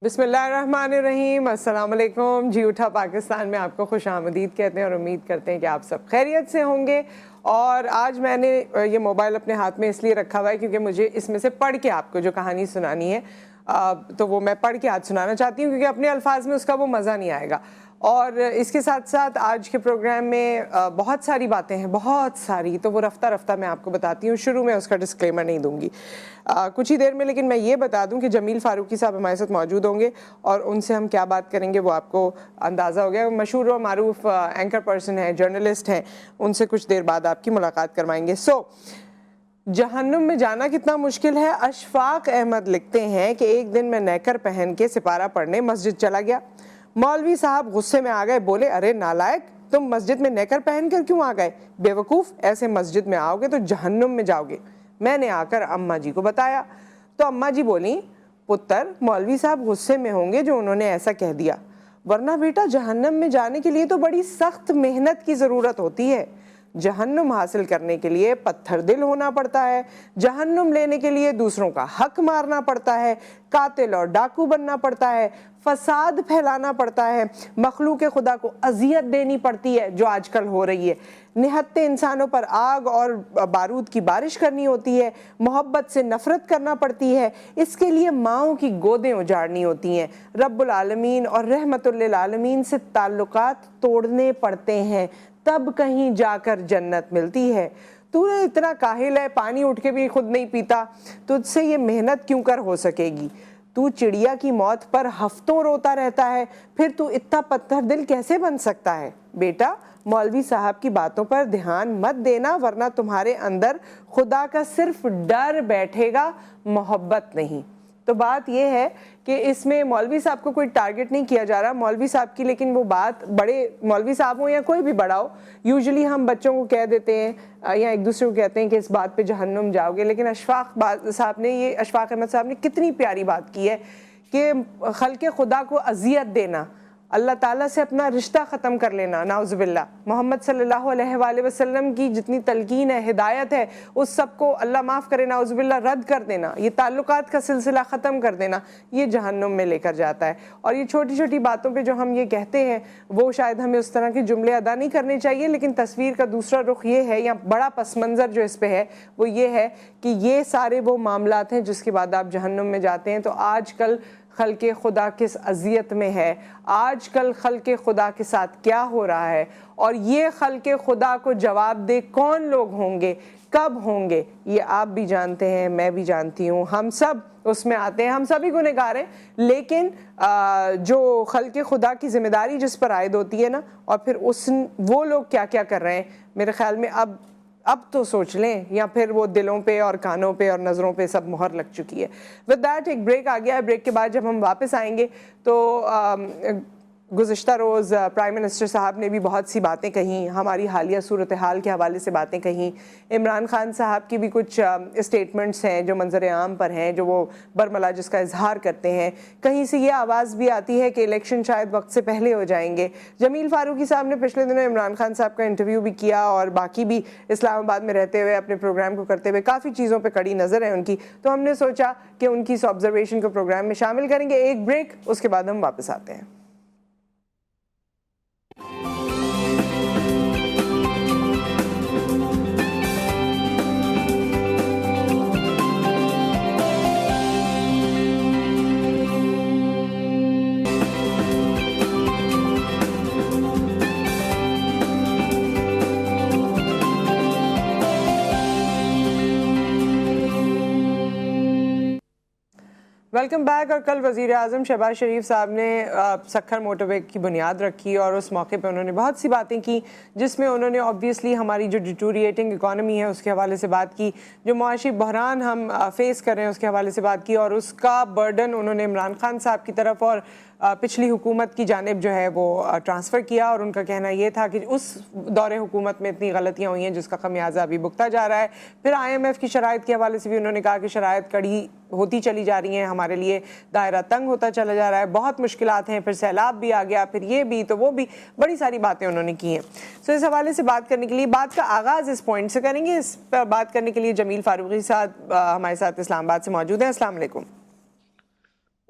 بسم اللہ الرحمن الرحیم، السلام علیکم جی اٹھا پاکستان میں آپ کو خوش آمدید کہتے ہیں اور امید کرتے ہیں کہ آپ سب خیریت سے ہوں گے۔ اور آج میں نے یہ موبائل اپنے ہاتھ میں اس لیے رکھا ہوا ہے کیونکہ مجھے اس میں سے پڑھ کے آپ کو جو کہانی سنانی ہے تو وہ میں پڑھ کے آج سنانا چاہتی ہوں، کیونکہ اپنے الفاظ میں اس کا وہ مزہ نہیں آئے گا۔ اور اس کے ساتھ ساتھ آج کے پروگرام میں بہت ساری باتیں ہیں، بہت ساری، تو وہ رفتہ رفتہ میں آپ کو بتاتی ہوں۔ شروع میں اس کا ڈسکلیمر نہیں دوں گی کچھ ہی دیر میں، لیکن میں یہ بتا دوں کہ جمیل فاروقی صاحب ہمارے ساتھ موجود ہوں گے اور ان سے ہم کیا بات کریں گے وہ آپ کو اندازہ ہو گیا۔ مشہور اور معروف اینکر پرسن ہیں، جرنلسٹ ہیں، ان سے کچھ دیر بعد آپ کی ملاقات کروائیں گے۔ جہنم میں جانا کتنا مشکل ہے۔ اشفاق احمد لکھتے ہیں کہ ایک دن میں نیکر پہن کے سپارہ پڑھنے مسجد چلا گیا۔ مولوی صاحب غصے میں آ گئے، بولے ارے نالائق، تم مسجد میں نیکر پہن کر کیوں آ گئے؟ بیوقوف، ایسے مسجد میں آؤ گے تو جہنم میں جاؤ گے۔ میں نے آ کر اماں جی کو بتایا تو اماں جی بولیں پتر مولوی صاحب غصے میں ہوں گے جو انہوں نے ایسا کہہ دیا، ورنہ بیٹا جہنم میں جانے کے لیے تو بڑی سخت محنت کی ضرورت ہوتی ہے۔ جہنم حاصل کرنے کے لیے پتھر دل ہونا پڑتا ہے، جہنم لینے کے لیے دوسروں کا حق مارنا پڑتا ہے، قاتل اور ڈاکو بننا پڑتا ہے، فساد پھیلانا پڑتا ہے، مخلوق خدا کو اذیت دینی پڑتی ہے جو آج کل ہو رہی ہے، نہتے انسانوں پر آگ اور بارود کی بارش کرنی ہوتی ہے، محبت سے نفرت کرنا پڑتی ہے، اس کے لیے ماؤں کی گودیں اجاڑنی ہوتی ہیں، رب العالمین اور رحمت للعالمین سے تعلقات توڑنے پڑتے ہیں، تب کہیں جا کر جنت ملتی ہے۔ تو نے اتنا کاہل ہے، پانی اٹھ کے بھی خود نہیں پیتا، تجھ سے یہ محنت کیوں کر ہو سکے گی؟ تو چڑیا کی موت پر ہفتوں روتا رہتا ہے، پھر تو اتنا پتھر دل کیسے بن سکتا ہے؟ بیٹا مولوی صاحب کی باتوں پر دھیان مت دینا، ورنہ تمہارے اندر خدا کا صرف ڈر بیٹھے گا، محبت نہیں۔ تو بات یہ ہے کہ اس میں مولوی صاحب کو کوئی ٹارگٹ نہیں کیا جا رہا، مولوی صاحب کی، لیکن وہ بات بڑے مولوی صاحب ہوں یا کوئی بھی بڑا ہو، یوزلی ہم بچوں کو کہہ دیتے ہیں یا ایک دوسرے کو کہتے ہیں کہ اس بات پہ جہنم جاؤ گے، لیکن اشفاق احمد صاحب نے کتنی پیاری بات کی ہے کہ خلق خدا کو اذیت دینا، اللہ تعالیٰ سے اپنا رشتہ ختم کر لینا، نعوذ باللہ، محمد صلی اللہ علیہ وآلہ وسلم کی جتنی تلقین ہے، ہدایت ہے، اس سب کو اللہ معاف کرے نعوذ باللہ رد کر دینا، یہ تعلقات کا سلسلہ ختم کر دینا، یہ جہنم میں لے کر جاتا ہے۔ اور یہ چھوٹی چھوٹی باتوں پہ جو ہم یہ کہتے ہیں وہ شاید ہمیں اس طرح کے جملے ادا نہیں کرنے چاہیے، لیکن تصویر کا دوسرا رخ یہ ہے، یا بڑا پس منظر جو اس پہ ہے وہ یہ ہے کہ یہ سارے وہ معاملات ہیں جس کے بعد آپ جہنم میں جاتے ہیں۔ تو آج کل خلق خدا کس اذیت میں ہے، آج کل خلق خدا کے ساتھ کیا ہو رہا ہے، اور یہ خلق خدا کو جواب دے کون لوگ ہوں گے، کب ہوں گے، یہ آپ بھی جانتے ہیں، میں بھی جانتی ہوں، ہم سب اس میں آتے ہیں، ہم سبھی گنہگار ہیں، لیکن جو خلق خدا کی ذمہ داری جس پر عائد ہوتی ہے نا، اور پھر وہ لوگ کیا کیا کر رہے ہیں، میرے خیال میں اب تو سوچ لیں، یا پھر وہ دلوں پہ اور کانوں پہ اور نظروں پہ سب مہر لگ چکی ہے۔ ود دیٹ ایک بریک آ گیا ہے، بریک کے بعد جب ہم واپس آئیں گے تو گزشتہ روز پرائم منسٹر صاحب نے بھی بہت سی باتیں کہیں، ہماری حالیہ صورتحال کے حوالے سے باتیں کہیں، عمران خان صاحب کی بھی کچھ اسٹیٹمنٹس ہیں جو منظر عام پر ہیں، جو وہ برملا جس کا اظہار کرتے ہیں، کہیں سے یہ آواز بھی آتی ہے کہ الیکشن شاید وقت سے پہلے ہو جائیں گے۔ جمیل فاروقی صاحب نے پچھلے دنوں عمران خان صاحب کا انٹرویو بھی کیا، اور باقی بھی اسلام آباد میں رہتے ہوئے اپنے پروگرام کو کرتے ہوئے کافی چیزوں پہ کڑی نظر ہے ان کی، تو ہم نے سوچا کہ ان کی اس آبزرویشن کو پروگرام میں شامل کریں گے۔ ایک بریک، اس کے بعد ہم واپس آتے ہیں۔ Welcome back. اور کل وزیر اعظم شہباز شریف صاحب نے سکھر موٹر وے کی بنیاد رکھی، اور اس موقع پہ انہوں نے بہت سی باتیں کی، جس میں انہوں نے آبویسلی ہماری جو ڈیٹوریٹنگ اکانومی ہے اس کے حوالے سے بات کی، جو معاشی بحران ہم فیس کر رہے ہیں اس کے حوالے سے بات کی، اور اس کا برڈن انہوں نے عمران خان صاحب کی طرف اور پچھلی حکومت کی جانب جو ہے وہ ٹرانسفر کیا، اور ان کا کہنا یہ تھا کہ اس دور حکومت میں اتنی غلطیاں ہوئی ہیں جس کا خمیازہ ابھی بھگتا جا رہا ہے۔ پھر IMF کی شرائط کے حوالے سے بھی انہوں نے کہا کہ شرائط کڑی ہوتی چلی جا رہی ہیں، ہمارے لیے دائرہ تنگ ہوتا چلا جا رہا ہے، بہت مشکلات ہیں، پھر سیلاب بھی آ گیا، پھر یہ بھی تو وہ بھی، بڑی ساری باتیں انہوں نے کی ہیں۔ سو اس حوالے سے بات کرنے کے لیے، بات کا آغاز اس پوائنٹ سے کریں گے، اس پر بات کرنے کے لیے جمیل فاروقی صاحب ہمارے ساتھ اسلام آباد سے موجود ہیں۔ السلام علیکم۔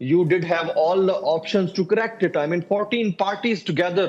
you did have all the options to correct it. I mean 14 parties together.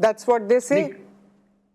That's what they say.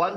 1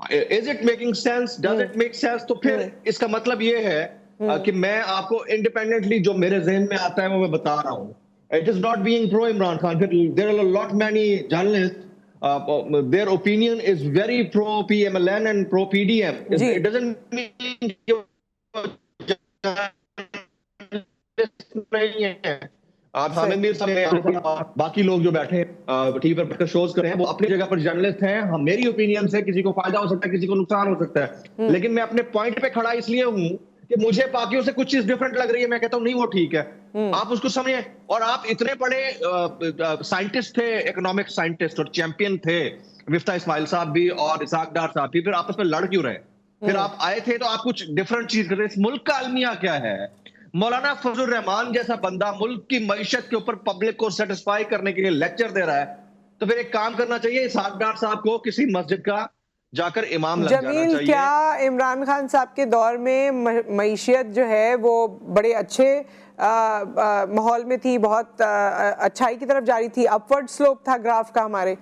Is it making sense? Does it make sense? تو پھر اس کا مطلب یہ ہے کہ میں آپ کو انڈیپینڈنٹلی جو میرے ذہن میں آتا ہے وہ میں بتا رہا ہوں. It is not being pro Imran Khan. There are a lot many journalists. Their opinion is very pro PMLN and pro PDM. It doesn't mean آپ حامد میر صاحب باقی لوگ جو بیٹھے ٹی وی پر شوز کر رہے ہیں وہ اپنی جگہ پر جرنلسٹ ہیں. میری اوپینین سے کسی کو فائدہ ہو سکتا ہے, کسی کو نقصان ہو سکتا ہے, لیکن میں اپنے پوائنٹ پہ کھڑا اس لیے ہوں کہ مجھے باقیوں سے کچھ چیز ڈفرنٹ لگ رہی ہے. میں کہتا ہوں نہیں وہ ٹھیک ہے, آپ اس کو سمجھیں. اور آپ اتنے بڑے سائنٹسٹ تھے, اکنامک سائنٹسٹ اور چیمپئن تھے, مفتاح اسماعیل صاحب بھی اور اسحاق ڈار صاحب بھی, پھر آپس میں لڑ کیوں رہے؟ پھر آپ آئے تھے تو آپ کچھ ڈفرنٹ چیز کر رہے. اس ملک کا المیہ کیا ہے؟ مولانا فضل الرحمان جیسا بندہ ملک کی معیشت کے اوپر پبلک کو سیٹسفائی کرنے کے لیے لیکچر دے رہا ہے, تو پھر ایک کام کرنا چاہیے, اسحاق ڈار صاحب کو کسی مسجد کا جا کر امام لگ جانا چاہیے. جمیل, کیا عمران خان صاحب کے دور میں معیشت جو ہے وہ بڑے اچھے ماحول میں تھی, بہت اچھائی کی طرف جاری تھی, اپورڈ سلوپ تھا گراف کا ہمارے؟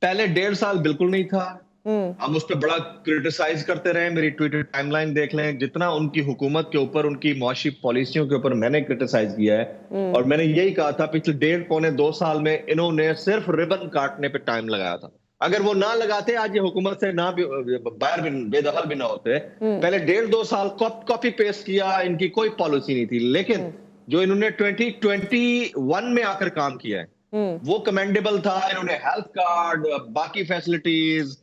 پہلے 1.5 سال بالکل نہیں تھا. ہم اس پہ بڑا کرٹیسائز کرتے رہے. میری ٹویٹر ٹائم لائن دیکھ لیں, جتنا ان کی حکومت کے اوپر, ان کی معاشی پالیسیوں کے اوپر میں نے کرٹیسائز کیا ہے. اور میں نے یہی کہا تھا پچھلے 1.5-2 سال میں انہوں نے صرف ربن کاٹنے پہ ٹائم لگایا تھا. اگر وہ نہ لگاتے آج یہ حکومت سے نہ باہر بے دخل بھی نہ ہوتے. پہلے 1.5-2 سال کاپی پیسٹ کیا, ان کی کوئی پالیسی نہیں تھی. لیکن جو انہوں نے 2021 میں آ کر کام کیا ہے وہ کمینڈیبل تھا. انہوں نے ہیلتھ کارڈ, باقی فیسلٹیز,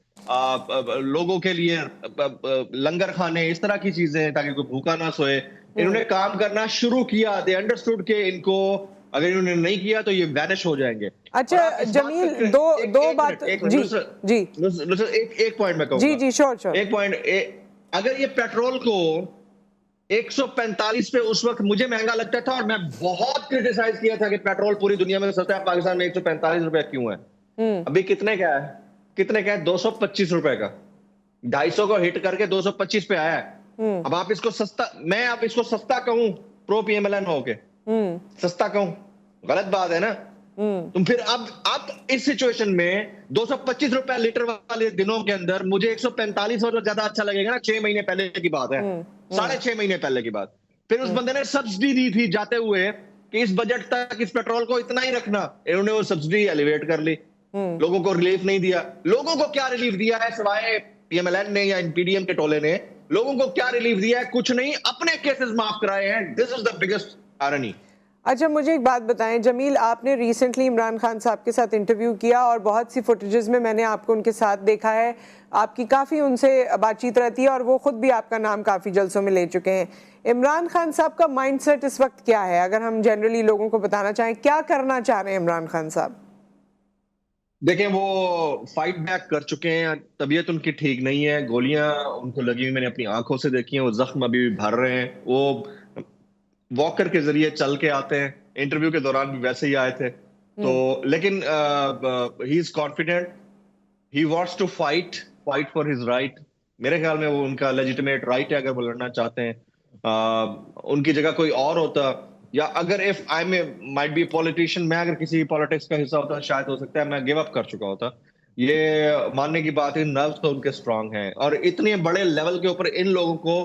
لوگوں کے لیے لنگر کھانے, اس طرح کی چیزیں تاکہ کوئی بھوکا نہ سوئے, انہوں نے کام کرنا شروع کیا. دے انڈرسٹوڈ کہ ان کو اگر انہوں نے نہیں کیا تو یہ وینش ہو جائیں گے. اچھا جمیل, دو بات, جی جی ایک پوائنٹ میں کہوں جی جی شور ایک پوائنٹ. اگر یہ پیٹرول کو 145 پہ اس وقت مجھے مہنگا لگتا تھا, اور میں بہت کرٹیسائز کیا تھا کہ پیٹرول پوری دنیا میں سستا ہے, پاکستان میں 145 روپے کیوں ہے؟ ابھی کتنے کا ہے؟ 225 روپے کا. 250 کو ہٹ کر کے 225 پہ آیا ہے. اب آپ اس کو سستا, میں اب اس کو سستا کہوں پرو پی ایم ایل این ہو کے سستا کہوں, غلط بات ہے نا. تم پھر اب اس سچویشن میں 225 روپے لیٹر والے دنوں کے اندر مجھے 145 اور زیادہ اچھا لگے گا نا. 6 مہینے پہلے کی بات ہے, 6.5 مہینے پہلے کی بات. پھر اس بندے نے سبسڈی دی تھی جاتے ہوئے کہ اس بجٹ تک اس پیٹرول کو اتنا ہی رکھنا. انہوں نے وہ سبسڈی ایلیویٹ کر لی, لوگوں کو ریلیف نہیں دیا. لوگوں کو کیا ریلیف دیا ہے سوائے پی ایم ایل این نے یا پی ڈی ایم کے ٹولے نے؟ لوگوں کو کیا ریلیف دیا ہے؟ کچھ نہیں, اپنے کیسز معاف کرائے ہیں. دس از دا بگیسٹ آئرنی. اچھا مجھے ایک بات بتائیں جمیل, آپ نے ریسنٹلی عمران خان صاحب کے ساتھ انٹرویو کیا اور بہت سی فوٹیجز میں نے آپ کو ان کے ساتھ دیکھا ہے, آپ کی کافی ان سے بات چیت رہتی ہے اور وہ خود بھی آپ کا نام کافی جلسوں میں لے چکے ہیں. عمران خان صاحب کا مائنڈ سیٹ اس وقت کیا ہے, اگر ہم جنرلی لوگوں کو بتانا چاہیں کیا کرنا چاہ رہے ہیں عمران خان صاحب؟ دیکھیں وہ فائٹ بیک کر چکے ہیں, طبیعت ان کی ٹھیک نہیں ہے, گولیاں ان کو لگی ہوئی میں نے اپنی آنکھوں سے دیکھی ہیں, وہ زخم ابھی بھی بھر رہے ہیں. وہ واکر کے ذریعے چل کے آتے ہیں, انٹرویو کے دوران بھی ویسے ہی آئے تھے. تو لیکن he is confident, he wants to fight for his right. میرے خیال میں وہ ان کا لیجیٹمیٹ رائٹ ہے اگر وہ لڑنا چاہتے ہیں. ان کی جگہ کوئی اور ہوتا, یا اگر if I might be a politician, میں اگر کسی پالیٹکس کا حصہ ہوتا شاید ہو سکتا ہے میں گیو اپ کر چکا ہوتا. یہ ماننے کی بات ہے, نروس تو ان کے اسٹرانگ ہیں, اور اتنے بڑے لیول کے اوپر ان لوگوں کو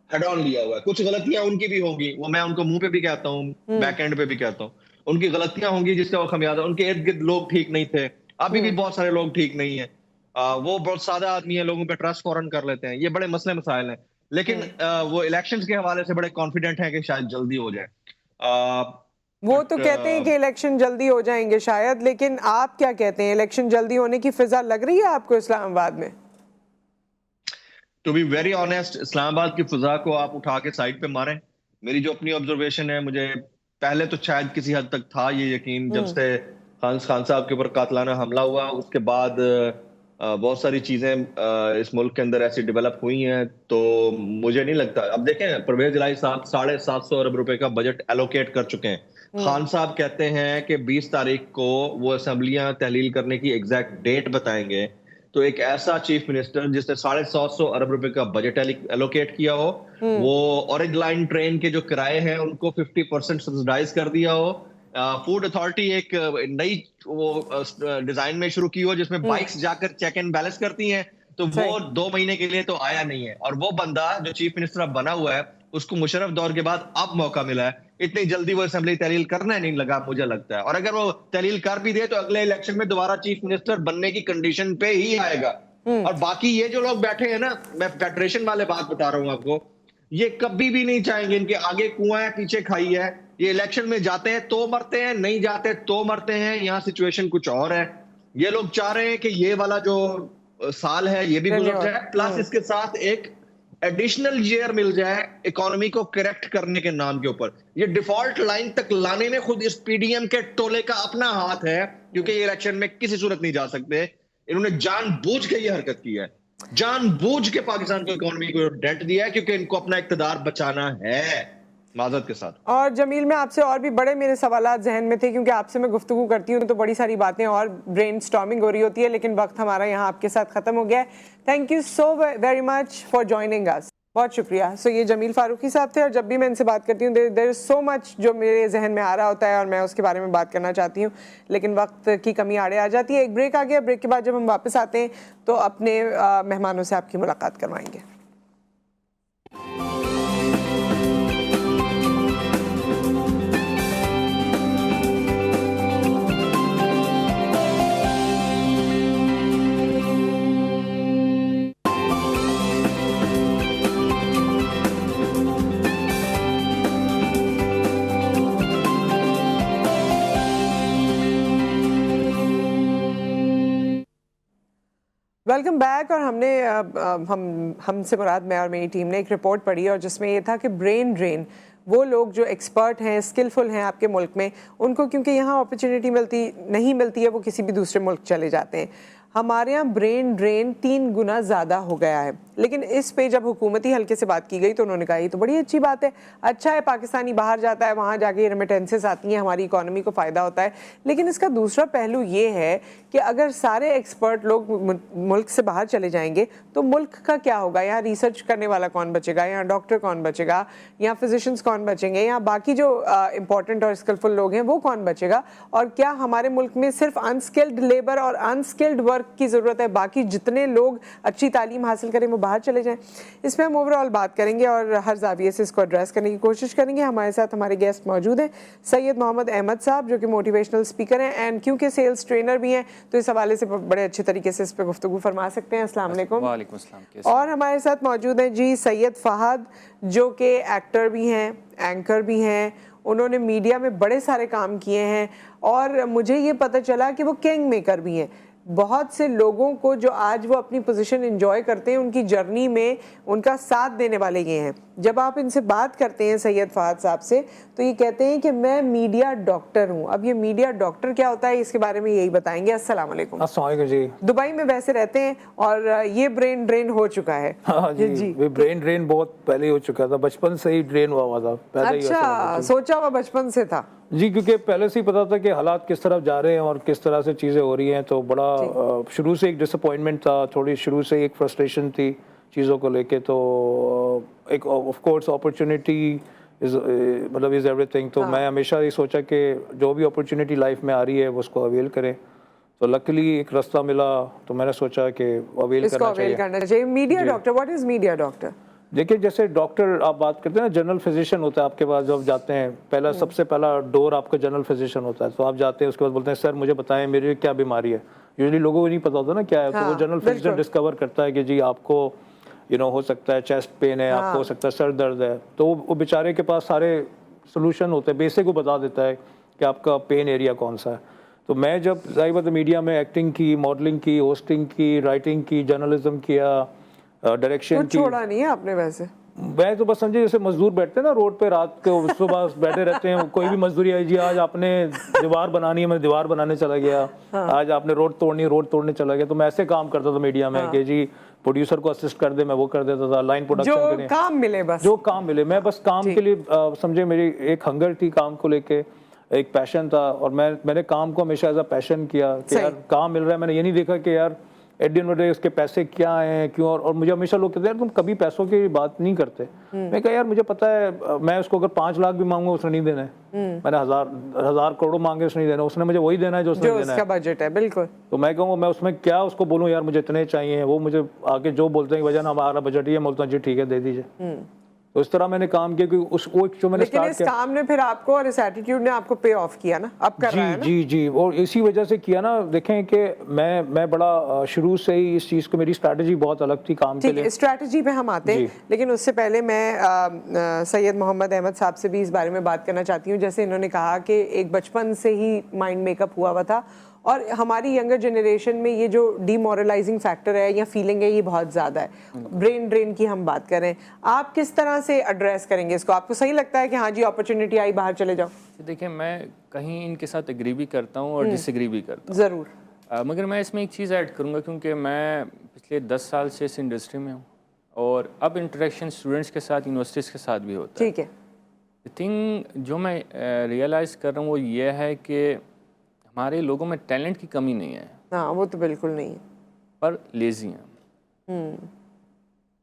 ہیڈ آن لیا ہوا ہے. کچھ غلطیاں ان کی بھی ہوں گی, وہ میں ان کو منہ پہ بھی کہتا ہوں, بیک اینڈ پہ بھی کہتا ہوں, ان کی غلطیاں ہوں گی جس کا وہ خمیازہ. ان کے ارد گرد لوگ ٹھیک نہیں تھے, ابھی بھی بہت سارے لوگ ٹھیک نہیں ہیں. وہ بہت سادہ آدمی ہیں, لوگوں پہ ٹرسٹ فوراً کر لیتے ہیں, یہ بڑے مسئلے مسائل ہیں. لیکن وہ الیکشنز کے حوالے سے بڑے کانفیڈنٹ ہیں کہ شاید جلدی ہو جائے. وہ تو کہتے ہیں کہ الیکشن جلدی ہو جائیں گے شاید, لیکن آپ کیا کہتے ہیں, الیکشن جلدی ہونے کی فضا لگ رہی ہے آپ کو اسلام آباد میں؟ ٹو بی ویری آنیسٹ, اسلام آباد کی فضا کو آپ اٹھا کے سائڈ پہ ماریں. میری جو اپنی آبزرویشن ہے, مجھے پہلے تو شاید کسی حد تک تھا یہ یقین, جب سے خان صاحب کے اوپر قاتلانہ حملہ ہوا اس کے بعد بہت ساری چیزیں اس ملک کے اندر ایسی ڈیولپ ہوئی ہیں, تو مجھے نہیں لگتا. اب دیکھیں پرویز الہی صاحب 750 ارب روپے کا بجٹ ایلوکیٹ کر چکے ہیں. خان صاحب کہتے ہیں کہ 20 تاریخ کو وہ اسمبلیاں تحلیل کرنے کی ایگزیکٹ ڈیٹ بتائیں گے. تو ایک ایسا چیف منسٹر جس نے 750 ارب روپے کا بجٹ ایلوکیٹ کیا ہو, وہ اورنج لائن ٹرین کے جو کرائے ہیں ان کو 50% سبسڈائز کر دیا ہو, فوڈ اتھارٹی ایک نئی وہ ڈیزائن میں شروع کی ہو جس میں بائکس جا کر چیک اینڈ بیلنس کرتی ہیں, تو وہ 2 مہینے کے لیے تو آیا نہیں ہے. اور وہ بندہ جو چیف منسٹر اب بنا ہوا ہے اس کو مشرف دور کے بعد اب موقع ملا ہے. اتنی جلدی وہ اسمبلی تحلیل کرنا نہیں لگا مجھے لگتا ہے. اور اگر وہ تحلیل کر بھی دے تو اگلے الیکشن میں دوبارہ چیف منسٹر بننے کی کنڈیشن پہ ہی آئے گا. اور باقی یہ جو لوگ بیٹھے ہیں نا, میں فیڈریشن والے بات بتا رہا ہوں آپ کو, یہ کبھی بھی نہیں چاہیں گے, ان کے آگے کنواں ہے پیچھے کھائی ہے. یہ الیکشن میں جاتے ہیں تو مرتے ہیں, نہیں جاتے تو مرتے ہیں. یہاں سچویشن کچھ اور ہے. یہ لوگ چاہ رہے ہیں کہ یہ والا جو سال ہے یہ بھی گزر جائے, پلس اس کے ساتھ ایک ایڈیشنل ایئر مل جائے اکانومی کو کریکٹ کرنے کے نام کے اوپر. یہ ڈیفالٹ لائن تک لانے میں خود اس پی ڈی ایم کے ٹولے کا اپنا ہاتھ ہے, کیونکہ یہ الیکشن میں کسی صورت نہیں جا سکتے. انہوں نے جان بوجھ کے یہ حرکت کی ہے, جان بوجھ کے پاکستان کو اکانومی کو ڈینٹ دیا ہے, کیونکہ ان کو اپنا اقتدار بچانا ہے. معذرت کے ساتھ. اور جمیل, میں آپ سے اور بھی بڑے میرے سوالات ذہن میں تھے, کیونکہ آپ سے میں گفتگو کرتی ہوں تو بڑی ساری باتیں اور برین سٹارمنگ ہو رہی ہوتی ہے, لیکن وقت ہمارا یہاں آپ کے ساتھ ختم ہو گیا ہے. Thank you so very much for joining اس. بہت شکریہ. سو یہ جمیل فاروقی صاحب تھے, اور جب بھی میں ان سے بات کرتی ہوں دیر از سو مچ جو میرے ذہن میں آ رہا ہوتا ہے اور میں اس کے بارے میں بات کرنا چاہتی ہوں, لیکن وقت کی کمی آڑے آ جاتی ہے. ایک بریک آ گیا, بریک کے بعد جب ہم واپس آتے ہیں تو اپنے مہمانوں سے آپ کی ملاقات کروائیں گے. Welcome back. اور ہم نے ہم سے مراد میں اور میری ٹیم نے ایک رپورٹ پڑھی, اور جس میں یہ تھا کہ برین ڈرین, وہ لوگ جو ایکسپرٹ ہیں, اسکلفل ہیں آپ کے ملک میں, ان کو کیونکہ یہاں اپرچونیٹی نہیں ملتی ہے, وہ کسی بھی دوسرے ملک چلے جاتے ہیں. ہمارے یہاں برین ڈرین 3 گنا زیادہ ہو گیا ہے. لیکن اس پہ جب حکومتی حلقے سے بات کی گئی تو انہوں نے کہا یہ تو بڑی اچھی بات ہے, اچھا ہے پاکستانی باہر جاتا ہے, وہاں جا کے ریمیٹنسز آتی ہیں, ہماری اکانومی کو فائدہ ہوتا ہے. لیکن اس کا دوسرا پہلو یہ ہے کہ اگر سارے ایکسپرٹ لوگ ملک سے باہر چلے جائیں گے تو ملک کا کیا ہوگا؟ یہاں ریسرچ کرنے والا کون بچے گا, یہاں ڈاکٹر کون بچے گا, یہاں فزیشنز کون بچیں گے, یہاں باقی جو امپورٹنٹ اور اسکلفل لوگ ہیں وہ کون بچے گا؟ اور کیا ہمارے ملک میں صرف انسکلڈ لیبر اور انسکلڈ ورک کی ضرورت ہے, باقی جتنے لوگ اچھی تعلیم حاصل کریں وہ باہر چلے جائیں؟ اس پہ ہم اوور آل بات کریں گے اور ہر زاویے سے اس کو ایڈریس کرنے کی کوشش کریں گے. ہمارے ساتھ ہمارے گیسٹ موجود ہیں سید محمد احمد صاحب, جو کہ موٹیویشنل اسپیکر ہیں اینڈ کیونکہ سیلز ٹرینر بھی ہیں تو اس حوالے سے بڑے اچھے طریقے سے اس پہ گفتگو فرما سکتے ہیں. السلام علیکم. وعلیکم السلام. اور ہمارے ساتھ موجود ہیں جی سید فہد, جو کہ ایکٹر بھی ہیں, اینکر بھی ہیں, انہوں نے میڈیا میں بڑے سارے کام کیے ہیں, اور مجھے یہ پتہ چلا کہ وہ کنگ میکر بھی ہیں. بہت سے لوگوں کو جو آج وہ اپنی پوزیشن انجوائے کرتے ہیں, ان کی جرنی میں ان کا ساتھ دینے والے یہ ہیں. جب آپ ان سے بات کرتے ہیں سید فہد صاحب سے, تو یہ کہتے ہیں کہ میں میڈیا ڈاکٹر ہوں. اب یہ میڈیا ڈاکٹر کیا ہوتا ہے اس کے بارے میں یہی بتائیں گے. السلام علیکم. السلام علیکم جی. دبئی میں ویسے رہتے ہیں اور یہ برین ڈرین ہو چکا ہے. ہاں جی, برین ڈرین بہت پہلے ہو چکا تھا, بچپن سے ہی ڈرین ہوا تھا. اچھا, سوچا ہوا بچپن سے تھا جی, کیونکہ پہلے سے ہی پتا تھا کہ حالات کس طرف جا رہے ہیں اور کس طرح سے چیزیں ہو رہی ہیں. تو بڑا شروع سے ایک ڈس اپوائنٹمنٹ تھا, تھوڑی شروع سے ایک فرسٹریشن تھی چیزوں کو لے کے. تو ایک آف کورس اپرچونیٹی مطلب از ایوری تھنگ. تو میں ہمیشہ یہ سوچا کہ جو بھی اپرچونیٹی لائف میں آ رہی ہے وہ اس کو اویل کریں. تو لکلی ایک راستہ ملا تو میں نے سوچا کہ اویل کرنا چاہیے. Media doctor, what is media doctor? دیکھیں, جیسے ڈاکٹر آپ بات کرتے ہیں نا, جنرل فزیشین ہوتا ہے آپ کے پاس. جب آپ جاتے ہیں پہلا سب سے پہلا ڈور آپ کا جنرل فزیشین ہوتا ہے. تو آپ جاتے ہیں, اس کے بعد بولتے ہیں سر مجھے بتائیں میری کیا بیماری ہے. یوزلی لوگوں کو نہیں پتا ہوتا نا کیا ہے. تو وہ جنرل فزیشین ڈسکور کرتا ہے کہ جی آپ کو ہو سکتا ہے چیسٹ پین ہے, آپ کو ہو سکتا ہے سر درد ہے. تو وہ بیچارے کے پاس سارے سولوشن ہوتے ہیں, بیسک وہ بتا دیتا ہے کہ آپ کا پین ایریا کون سا ہے. تو میں جب ظاہر بات میڈیا میں ایکٹنگ کی, ماڈلنگ کی, ہوسٹنگ کی, رائٹنگ کی, جرنلزم کیا, ڈائریکشن کی. چھوڑا نہیں ہے آپ نے ویسے؟ میں تو بس سمجھے جیسے مزدور بیٹھتے ہیں نا روڈ پہ رات کو, صبح بیٹھے رہتے ہیں, کوئی بھی مزدوری آئی, جی آج آپ نے دیوار بنانی ہے, میں دیوار بنانے چلا گیا, آج آپ نے روڈ توڑنی ہے, روڈ توڑنے چلا گیا. تو میں ایسے کام کرتا تھا میڈیا میں کہ جی پروڈیوسر کو اسسٹ کر دے, میں وہ کر دیتا تھا, لائن پروڈکشن کریں, کام ملے بس, جو کام ملے. میں بس کام کے لیے سمجھے میری ایک ہنگر تھی کام کو لے کے, ایک پیشن تھا, اور میں نے کام کو ہمیشہ ایز اے پیشن کیا کہ یار کام مل رہا ہے. میں نے یہ نہیں دیکھا کہ یار at the end of the day اس کے پیسے کیا ہیں کیوں, اور مجھے ہمیشہ لوگ کہتے ہیں تم کبھی پیسوں کی بات نہیں کرتے. میں کہا یار مجھے پتہ ہے, میں اس کو اگر 5 لاکھ بھی مانگوں اس نے نہیں دینا ہے, میں نے 1000 کروڑ مانگے اس نے نہیں دینا, اس نے مجھے وہی دینا ہے جو اس نے دینا ہے, بجٹ ہے. بالکل. تو میں کہوں میں اس میں کیا اس کو بولوں یار مجھے اتنے چاہیے, وہ مجھے آگے جو بولتے ہیں وجہ ہمارا بجٹ ہی ہے, بولتا ہوں جی ٹھیک ہے دے دیجیے. تو اس طرح میں نے کام کیا کہ وہ جو میں نے لیکن اس کام نے پھر آپ کو اور اس ایٹیٹیوڈ نے آپ کو پے آف کیا نا, اب کر رہا ہے نا. جی اور اسی وجہ سے کیا نا. دیکھیں کہ میں بڑا شروع سے ہی اس چیز کو, میری اسٹریٹجی بہت الگ تھی کام کے لیے. اسٹریٹجی پہ ہم آتے ہیں, لیکن اس سے پہلے میں سید محمد احمد صاحب سے بھی اس بارے میں بات کرنا چاہتی ہوں. جیسے انہوں نے کہا کہ ایک بچپن سے ہی مائنڈ میک اپ ہوا تھا, اور ہماری ینگر جنریشن میں یہ جو ڈی مورلائزنگ فیکٹر ہے یا فیلنگ ہے یہ بہت زیادہ ہے. برین ڈرین کی ہم بات کریں, آپ کس طرح سے ایڈریس کریں گے اس کو؟ آپ کو صحیح لگتا ہے کہ ہاں جی اپرچونٹی آئی باہر چلے جاؤ؟ دیکھیں میں کہیں ان کے ساتھ ایگری بھی کرتا ہوں اور ڈس ایگری بھی کرتا ہوں ضرور, مگر میں اس میں ایک چیز ایڈ کروں گا, کیونکہ میں پچھلے 10 سال سے اس انڈسٹری میں ہوں اور اب انٹریکشن اسٹوڈنٹس کے ساتھ یونیورسٹیز کے ساتھ بھی ہوتا ہے. ٹھیک ہے. تھنگ جو میں ریئلائز کر رہا ہوں وہ یہ ہے کہ ہمارے لوگوں میں ٹیلنٹ کی کمی نہیں ہے. ہاں وہ تو بالکل نہیں ہے, پر لیزی ہیں.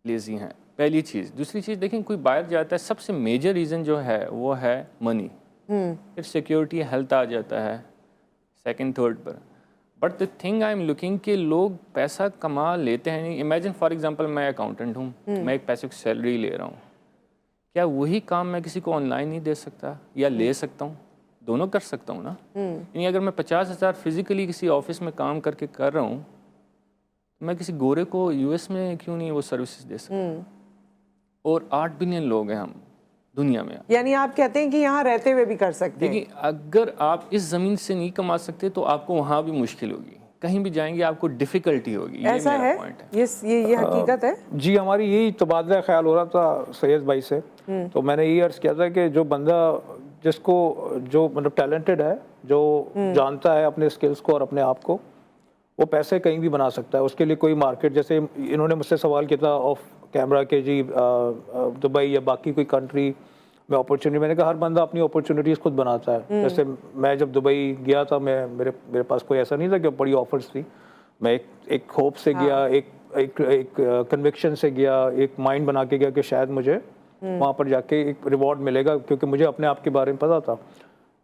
لیزی ہیں پہلی چیز. دوسری چیز دیکھیں کوئی باہر جاتا ہے, سب سے میجر ریزن جو ہے وہ ہے منی. پھر سیکیورٹی ہیلتھ آ جاتا ہے second third per. But the thing I am looking کہ لوگ پیسہ کما لیتے ہیں نہیں. امیجن فار ایگزامپل میں اکاؤنٹنٹ ہوں, میں ایک پیسے کی سیلری لے رہا ہوں, کیا وہی کام میں کسی کو آن لائن نہیں دے سکتا یا لے سکتا ہوں؟ دونوں کر سکتا ہوں نا. یعنی اگر میں 50,000 فزیکلی کسی آفس میں کام کر کے کر رہا ہوں, میں کسی گورے کو یو ایس میں کیوں نہیں وہ سروسز دے سکتا؟ اور 8 بلین لوگ ہیں ہم دنیا میں. یعنی آپ کہتے ہیں کہ یہاں رہتے ہوئے بھی کر سکتے ہیں. دیکھیں اگر آپ اس زمین سے نہیں کما سکتے تو آپ کو وہاں بھی مشکل ہوگی, کہیں بھی جائیں گے آپ کو ڈیفیکلٹی ہوگی. ایسا ہے, یہ حقیقت ہے. جی ہماری یہی تبادلہ خیال ہو رہا تھا سید بھائی سے, تو میں نے یہی عرض کیا تھا کہ جو بندہ جس کو جو مطلب ٹیلنٹڈ ہے, جو جانتا ہے اپنے اسکلس کو اور اپنے آپ کو, وہ پیسے کہیں بھی بنا سکتا ہے. اس کے لیے کوئی مارکیٹ, جیسے انہوں نے مجھ سے سوال کیا تھا آف کیمرہ کہ جی دبئی یا باقی کوئی کنٹری میں اپرچونیٹی, میں نے کہا ہر بندہ اپنی اپرچونیٹیز خود بناتا ہے. جیسے میں جب دبئی گیا تھا, میرے پاس کوئی ایسا نہیں تھا کہ بڑی آفرز تھی. میں ایک ہوپ سے گیا, ایک کنوکشن سے گیا, ایک مائنڈ بنا کے گیا کہ شاید مجھے وہاں پر جا کے ایک ریوارڈ ملے گا, کیونکہ مجھے اپنے آپ کے بارے میں پتا تھا.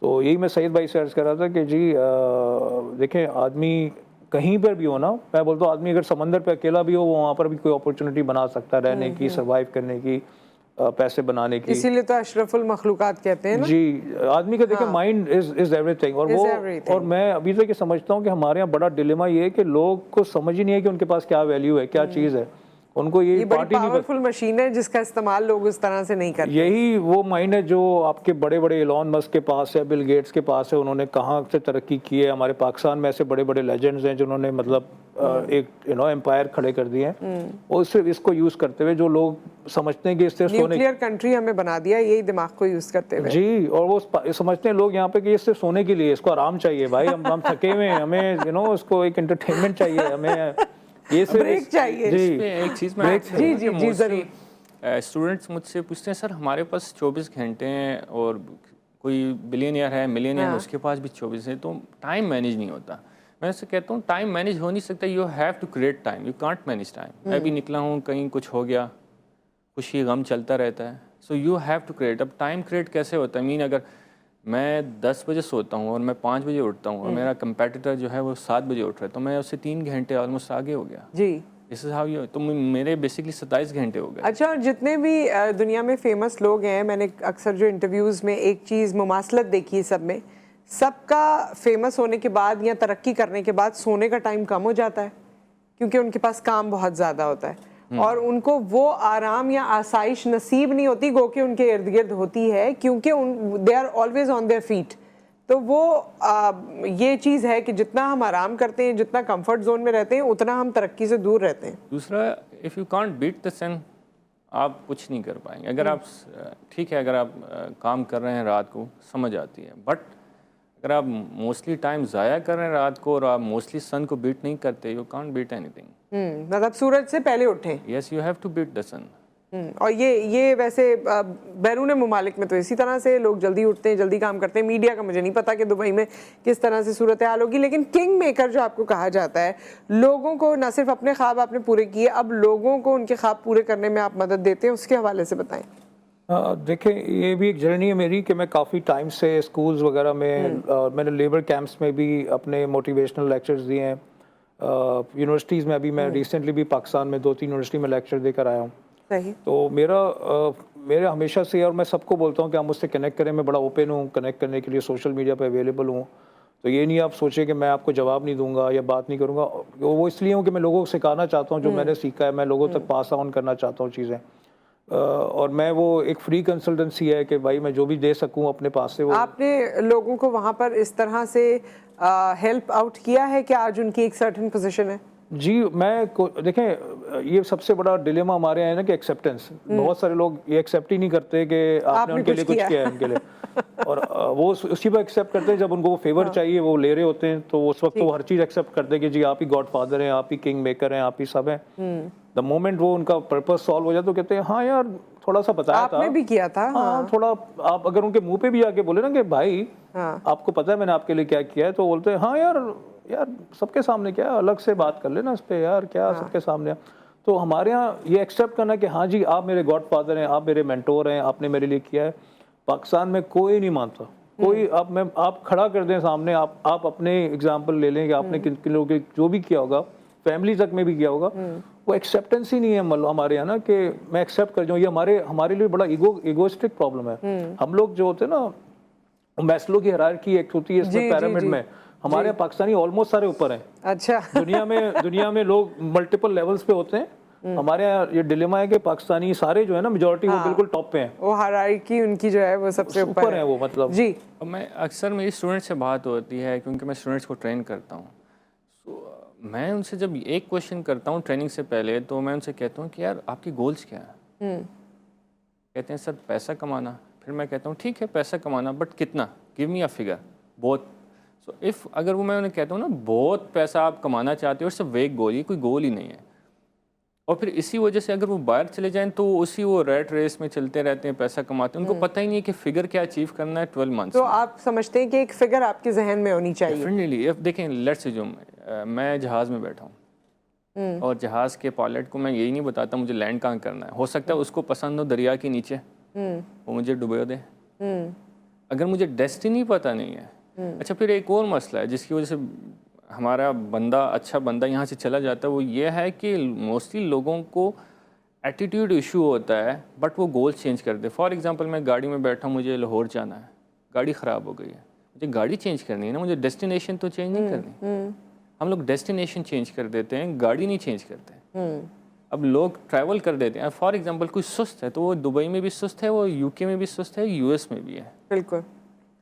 تو یہی میں سعید بھائی سے عرض کر رہا تھا کہ جی دیکھیں آدمی کہیں پر بھی ہو نا, میں بولتا ہوں آدمی اگر سمندر پہ اکیلا بھی ہو وہ وہاں پر بھی کوئی اپرچونیٹی بنا سکتا ہے رہنے کی, سروائیو کرنے کی, پیسے بنانے کی. اسی لیے تو اشرف المخلوقات کہتے ہیں نا. جی آدمی کا دیکھیں مائنڈ از ایوری تھنگ. اور میں ابھی تک یہ سمجھتا ہوں کہ ہمارے یہاں بڑا ڈیلیما یہ ہے کہ لوگ کو سمجھ ہی نہیں ہے کہ ان کے پاس کیا ویلیو ہے, کیا چیز ہے. ان کو یہ بڑی پاورفل مشین ہے جس کا استعمال لوگ اس طرح سے نہیں کرتے. یہی وہ مائنڈ ہے جو آپ کے بڑے بڑے ایلون مسک کے پاس ہے, بل گیٹس کے پاس ہے. انہوں نے کہاں سے ترقی کی ہے. ہمارے پاکستان میں ایسے بڑے بڑے لیجنڈز ہیں جنہوں نے مطلب ایک امپائر کھڑے کر دیے ہیں, اور صرف اس کو یوز کرتے ہوئے جو لوگ سمجھتے ہیں کہ اس سے نیوکلیئر کنٹری ہمیں بنا دیا یہی دماغ کو یوز کرتے ہوئے. جی, اور وہ سمجھتے ہیں لوگ یہاں پہ کہ اس سے سونے کے لیے, اس کو آرام چاہیے بھائی, ہم تھکے ہوئے ہیں, ہمیں اس کو ایک انٹرٹینمنٹ چاہیے, ہمیں یہ بریک چاہیے. ایک چیز میں جی ضرور. اسٹوڈنٹس مجھ سے پوچھتے ہیں سر ہمارے پاس 24 گھنٹے ہیں اور کوئی بلینئر ہے ملینئر اس کے پاس بھی 24 ہیں, تو ٹائم مینیج نہیں ہوتا. میں اسے کہتا ہوں ٹائم مینیج ہو نہیں سکتا, you have to create time, you can't manage time. میں بھی نکلا ہوں کہیں کچھ ہو گیا, خوشی غم چلتا رہتا ہے, so you have to create. اب ٹائم کریٹ کیسے ہوتا ہے؟ اگر میں 10 بجے سوتا ہوں اور میں 5 بجے اٹھتا ہوں اور میرا کمپیٹیٹر جو ہے وہ 7 بجے اٹھ رہا ہے, تو میں اس سے 3 گھنٹے آلموسٹ آگے ہو گیا. جی اس از ہاؤ یو, تو میرے بیسکلی 27 گھنٹے ہو گئے. اچھا, اور جتنے بھی دنیا میں فیمس لوگ ہیں, میں نے اکثر جو انٹرویوز میں ایک چیز مماثلت دیکھی ہے سب میں, سب کا فیمس ہونے کے بعد یا ترقی کرنے کے بعد سونے کا ٹائم کم ہو جاتا ہے, کیونکہ ان کے پاس کام بہت زیادہ ہوتا ہے اور ان کو وہ آرام یا آسائش نصیب نہیں ہوتی گو کہ ان کے ارد گرد ہوتی ہے, کیونکہ they are always on their feet. تو وہ یہ چیز ہے کہ جتنا ہم آرام کرتے ہیں, جتنا کمفرٹ زون میں رہتے ہیں, اتنا ہم ترقی سے دور رہتے ہیں. دوسرا, اف یو کانٹ بیٹ دا سن, آپ کچھ نہیں کر پائیں گے. اگر آپ ٹھیک ہے اگر آپ کام کر رہے ہیں رات کو سمجھ آتی ہے, بٹ اگر آپ موسٹلی ٹائم ضائع کر رہے ہیں رات کو اور آپ موسٹلی سن کو بیٹ نہیں کرتے, you can't bat any thing. مطلب سورج سے پہلے اٹھیں. یس, یو ہیو ٹو بیٹ دا سن. اور یہ ویسے بیرون ممالک میں تو اسی طرح سے لوگ جلدی اٹھتے ہیں، جلدی کام کرتے ہیں. میڈیا کا مجھے نہیں پتا کہ دبئی میں کس طرح سے صورتحال ہوگی، لیکن کنگ میکر جو آپ کو کہا جاتا ہے، لوگوں کو نہ صرف اپنے خواب آپ نے پورے کیے، اب لوگوں کو ان کے خواب پورے کرنے میں آپ مدد دیتے ہیں، اس کے حوالے سے بتائیں. دیکھیں یہ بھی ایک جرنی ہے میری کہ میں کافی ٹائم سے اسکولز وغیرہ میں میں نے لیبر کیمپس میں بھی اپنے موٹیویشنل لیکچرز دیے ہیں. یونیورسٹیز میں ابھی میں ریسنٹلی بھی پاکستان میں 2-3 یونیورسٹی میں لیکچر دے کر آیا ہوں. صحیح. تو میرا ہمیشہ سے، اور میں سب کو بولتا ہوں کہ آپ مجھ سے کنیکٹ کریں، میں بڑا اوپن ہوں کنیکٹ کرنے کے لیے، سوشل میڈیا پہ اویلیبل ہوں. تو یہ نہیں آپ سوچیں کہ میں آپ کو جواب نہیں دوں گا یا بات نہیں کروں گا. وہ اس لیے ہوں کہ میں لوگوں کو سکھانا چاہتا ہوں جو میں نے سیکھا ہے، میں لوگوں تک پاس آن کرنا چاہتا ہوں چیزیں. اور میں وہ ایک فری کنسلٹنسی ہے کہ بھائی میں جو بھی دے سکوں اپنے پاس سے. وہ آپ نے لوگوں کو وہاں پر اس طرح سے ہیلپ آؤٹ کیا ہے کہ آج ان کی ایک سرٹن پوزیشن ہے؟ جی میں دیکھیں یہ سب سے بڑا ڈیلیما ہمارے یہاں ہے نا کہ ایکسیپٹنس. بہت سارے لوگ یہ ایکسیپٹ ہی نہیں کرتے کہ آپ نے ان کے لیے کچھ کیا ہے ان کے لیے، اور وہ اسی پہ ایکسیپٹ کرتے ہیں جب ان کو وہ فیور چاہیے، وہ لے رہے ہوتے ہیں تو اس وقت وہ ہر چیز ایکسیپٹ کرتے ہیں کہ جی آپ ہی گاڈ فادر ہیں، آپ ہی کنگ میکر ہیں، آپ ہی سب ہیں. دا مومنٹ وہ ان کا پرپس سالو ہو جائے تو کہتے ہیں ہاں یار تھوڑا سا بتایا تھا، آپ نے بھی کیا تھا. ہاں تھوڑا. آپ اگر ان کے منہ پہ بھی آ کے بولے نا کہ بھائی آپ کو پتا ہے میں نے آپ کے لیے کیا کیا ہے، تو بولتے ہیں ہاں یار سب کے سامنے کیا الگ سے بات کر لینا اس پہ یار، کیا سب کے سامنے. تو ہمارے یہاں یہ ایکسیپٹ کرنا کہ ہاں جی آپ میرے گاڈ فادر ہیں، آپ میرے مینٹور ہیں، آپ نے میرے لیے کیا ہے. پاکستان میں کوئی نہیں مانتا، کوئی. آپ کھڑا کر دیں سامنے، آپ اپنے اگزامپل لے لیں کہ آپ نے کن کن لوگوں کے جو بھی کیا ہوگا، فیملی تک میں بھی کیا ہوگا، وہ ایکسیپٹنس ہی نہیں ہے ہمارے یہاں نا کہ میں ایکسیپٹ کر جاؤں. یہ ہمارے لیے بڑا ایگوسٹک پرابلم ہے. ہم لوگ جو ہوتے ہیں نا، میسلو کی ہیرارکی ایک ہوتی ہے اس میں پیرامڈ میں، ہمارے یہاں پاکستانی آلموسٹ سارے اوپر ہیں. اچھا. دنیا میں لوگ ملٹیپل لیولز پہ ہوتے ہیں. ہمارے یہاں یہ ڈیلیما ہے کہ پاکستانی سارے جو ہے نا میجورٹی وہ بالکل ٹاپ پہ ہیں، وہ ہیرارکی ان کی جو ہے وہ سب سے اوپر ہے وہ مطلب. جی میں اکثر میری اسٹوڈنٹ سے بات ہوتی ہے کیونکہ میں اسٹوڈنٹس کو ٹرین کرتا ہوں. میں ان سے جب ایک کویشچن کرتا ہوں ٹریننگ سے پہلے، تو میں ان سے کہتا ہوں کہ یار آپ کی گولز کیا ہیں؟ کہتے ہیں سر پیسہ کمانا. پھر میں کہتا ہوں ٹھیک ہے پیسہ کمانا، بٹ کتنا؟ Give me a figure. بہت. سو اف اگر وہ میں انہیں کہتا ہوں نا بہت پیسہ آپ کمانا چاہتے ہو، اور صرف ایک گول، یہ کوئی گول ہی نہیں ہے. اور پھر اسی وجہ سے اگر وہ باہر چلے جائیں تو اسی وہ ریٹ ریس میں چلتے رہتے ہیں، پیسہ کماتے ہیں، ان کو پتہ ہی نہیں ہے کہ فگر کیا اچیو کرنا ہے 12 منتھس. تو آپ سمجھتے ہیں کہ ایک فگر آپ کے ذہن میں ہونی چاہیے؟ ڈیفینیٹلی. دیکھیں لیٹس اسیوم میں جہاز میں بیٹھا ہوں اور جہاز کے پائلٹ کو میں یہی نہیں بتاتا مجھے لینڈ کہاں کرنا ہے. ہو سکتا ہے اس کو پسند ہو دریا کے نیچے، وہ مجھے ڈبو دے. اگر مجھے ڈیسٹینی پتہ نہیں ہے. اچھا پھر ایک اور مسئلہ ہے جس کی وجہ سے ہمارا اچھا بندہ یہاں سے چلا جاتا ہے، وہ یہ ہے کہ موسٹلی لوگوں کو ایٹیٹیوڈ ایشو ہوتا ہے، بٹ وہ گول چینج کر دے. فار ایگزامپل میں گاڑی میں بیٹھا ہوں، مجھے لاہور جانا ہے، گاڑی خراب ہو گئی ہے، مجھے گاڑی چینج کرنی ہے نا، مجھے ڈیسٹینیشن تو چینج نہیں کرنی. ہم لوگ ڈیسٹینیشن چینج کر دیتے ہیں، گاڑی نہیں چینج کرتے. اب لوگ ٹریول کر دیتے ہیں. فار ایگزامپل کوئی سست ہے تو وہ دبئی میں بھی سست ہے، وہ یو کے میں بھی سست ہے، یو ایس میں بھی ہے. بالکل.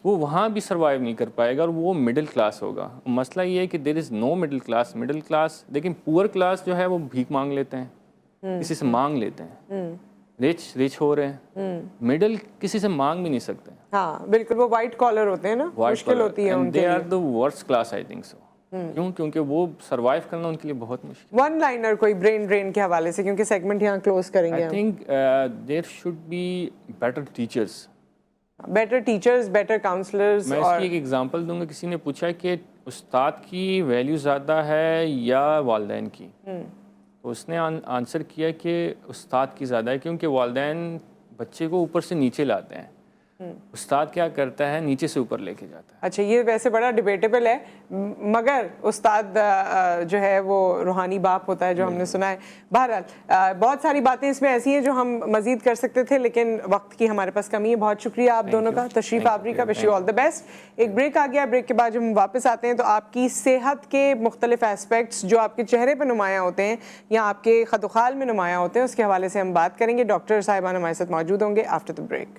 وہ وہاں بھی سروائیو نہیں کر پائے گا، اور وہ مڈل کلاس ہوگا. مسئلہ یہ ہے کہ دیر از نو مڈل کلاس. مڈل کلاس لیکن پور کلاس جو ہے وہ بھیک مانگ لیتے ہیں، کسی سے مانگ لیتے ہیں. رچ ہو رہے ہیں، مڈل کسی سے مانگ بھی نہیں سکتے. ہاں بالکل. وہ وائٹ کالر ہوتے ہیں نا، مشکل ہوتی ہے ان کے لیے. They are the worst class I think so. کیوں؟ کیونکہ وہ سروائیو کرنا ان کے لیے بہت مشکل. ون لائنر کوئی برین ڈرین کے حوالے سے، کیونکہ سیگمنٹ یہاں کلوز کریں گے. I think there should be better teachers. Better teachers, better counsellors. میں اس کی ایک ایگزامپل دوں گا. کسی نے پوچھا کہ استاد کی ویلیو زیادہ ہے یا والدین کی، تو اس نے آنسر کیا کہ استاد کی زیادہ ہے، کیونکہ والدین بچے کو اوپر سے نیچے لاتے ہیں، استاد کیا کرتا ہے نیچے سے اوپر لے کے جاتا ہے. اچھا یہ ویسے بڑا ڈیبیٹیبل ہے، مگر استاد جو ہے وہ روحانی باپ ہوتا ہے جو ہم نے سنا ہے. بہرحال بہت ساری باتیں اس میں ایسی ہیں جو ہم مزید کر سکتے تھے، لیکن وقت کی ہمارے پاس کمی ہے. بہت شکریہ آپ دونوں کا، تشریف آوری کا. Wish you all the best. ایک بریک آ گیا، بریک کے بعد جب ہم واپس آتے ہیں تو آپ کی صحت کے مختلف ایسپیکٹس جو آپ کے چہرے پہ نمایاں ہوتے ہیں یا آپ کے خد و خال میں نمایاں ہوتے ہیں، اس کے حوالے سے ہم بات کریں گے. ڈاکٹر صاحبان ہمارے ساتھ موجود ہوں گے آفٹر دی بریک.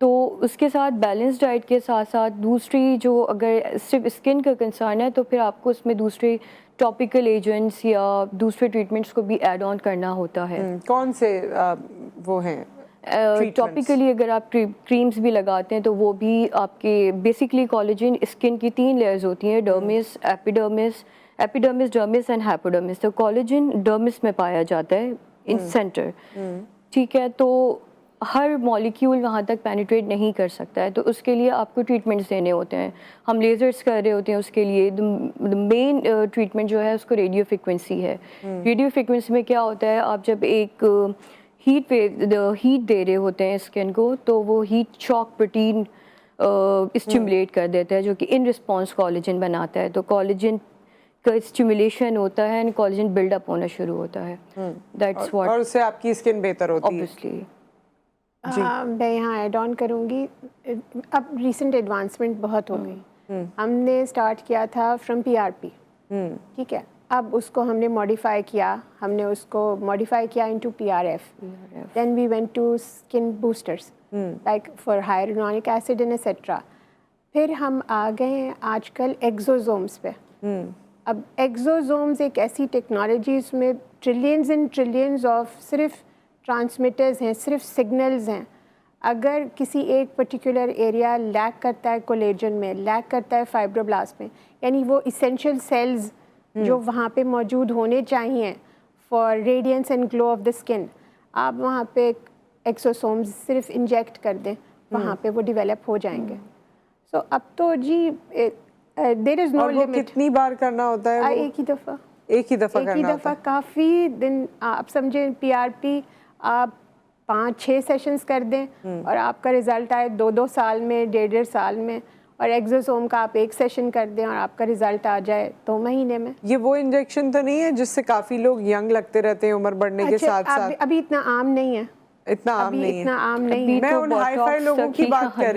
تو اس کے ساتھ بیلنس ڈائٹ کے ساتھ ساتھ دوسری جو اگر صرف اسکن کا کنسرن ہے تو پھر آپ کو اس میں دوسرے ٹاپیکل ایجنٹس یا دوسرے ٹریٹمنٹس کو بھی ایڈ آن کرنا ہوتا ہے. کون سے وہ ہیں ٹاپیکلی اگر آپ کریمز بھی لگاتے ہیں تو وہ بھی آپ کے بیسکلی کولیجن اسکن کی 3 لیئرز ہوتی ہیں, ڈرمس, ایپیڈرمس, ڈرمس اینڈ ہیپوڈرمس. تو کولیجن ڈرمس میں پایا جاتا ہے ان سینٹر, ٹھیک ہے. تو ہر مالیکیول وہاں تک پینیٹریٹ نہیں کر سکتا ہے, تو اس کے لیے آپ کو ٹریٹمنٹس دینے ہوتے ہیں. ہم لیزرس کر رہے ہوتے ہیں اس کے لیے. مین ٹریٹمنٹ جو ہے اس کو ریڈیو فریکوینسی ہے. ریڈیو فریکوینسی میں کیا ہوتا ہے, آپ جب ایک ہیٹ دے رہے ہوتے ہیں اسکن کو تو وہ ہیٹ شاک پروٹین اسٹیمولیٹ کر دیتا ہے جو کہ ان رسپانس کولیجن بناتا ہے. تو کولیجن کا اسٹیمولیشن ہوتا ہے اینڈ کولیجن بلڈ اپ ہونا شروع ہوتا ہے. دیٹس واٹ, اور اس سے آپ کی اسکن بہتر ہوتی ہے. obviously. میں یہاں ایڈ آن کروں گی. اب ریسنٹ ایڈوانسمنٹ بہت ہو گئی. ہم نے اسٹارٹ کیا تھا فرام PRP, ٹھیک ہے. اب اس کو ہم نے ماڈیفائی کیا, ہم نے اس کو ماڈیفائی کیا انٹو PRF. Then we went to skin boosters like for hyaluronic acid and etcetera. پھر ہم آ گئے ہیں آج کل ایگزوزومس پہ. اب ایگزوزومز ایک ایسی ٹیکنالوجیز میں ٹریلینز اینڈ ٹریلینز آف صرف ٹرانسمیٹرز ہیں, صرف سگنلز ہیں. اگر کسی ایک پرٹیکولر ایریا لیک کرتا ہے کولیجن میں, لیک کرتا ہے فائبروبلاسٹ میں, یعنی وہ اسینشیل سیلز جو وہاں پہ موجود ہونے چاہیے for radiance and glow of the skin, آپ وہاں پہ ایکسوسومز صرف انجیکٹ کر دیں, وہاں پہ وہ ڈیولپ ہو جائیں گے. سو اب تو جی دیر از نو لمٹ. کتنی بار کرنا ہوتا ہے؟ ایک ہی دفعہ. ایک ہی دفعہ کافی دن. آپ سمجھیں PRP آپ 5-6 سیشنز کر دیں اور آپ کا رزلٹ آئے 2 سال میں, 1.5 سال میں. اور ایگزوسوم کا آپ 1 سیشن کر دیں اور آپ کا رزلٹ آ جائے 2 مہینے میں. یہ وہ انجیکشن تو نہیں ہے جس سے کافی لوگ ینگ لگتے رہتے ہیں عمر بڑھنے کے ساتھ ساتھ؟ ابھی اتنا عام نہیں ہے. اتنا عام نہیں ہے. میں ان ہائی فائی لوگوں کی بات کر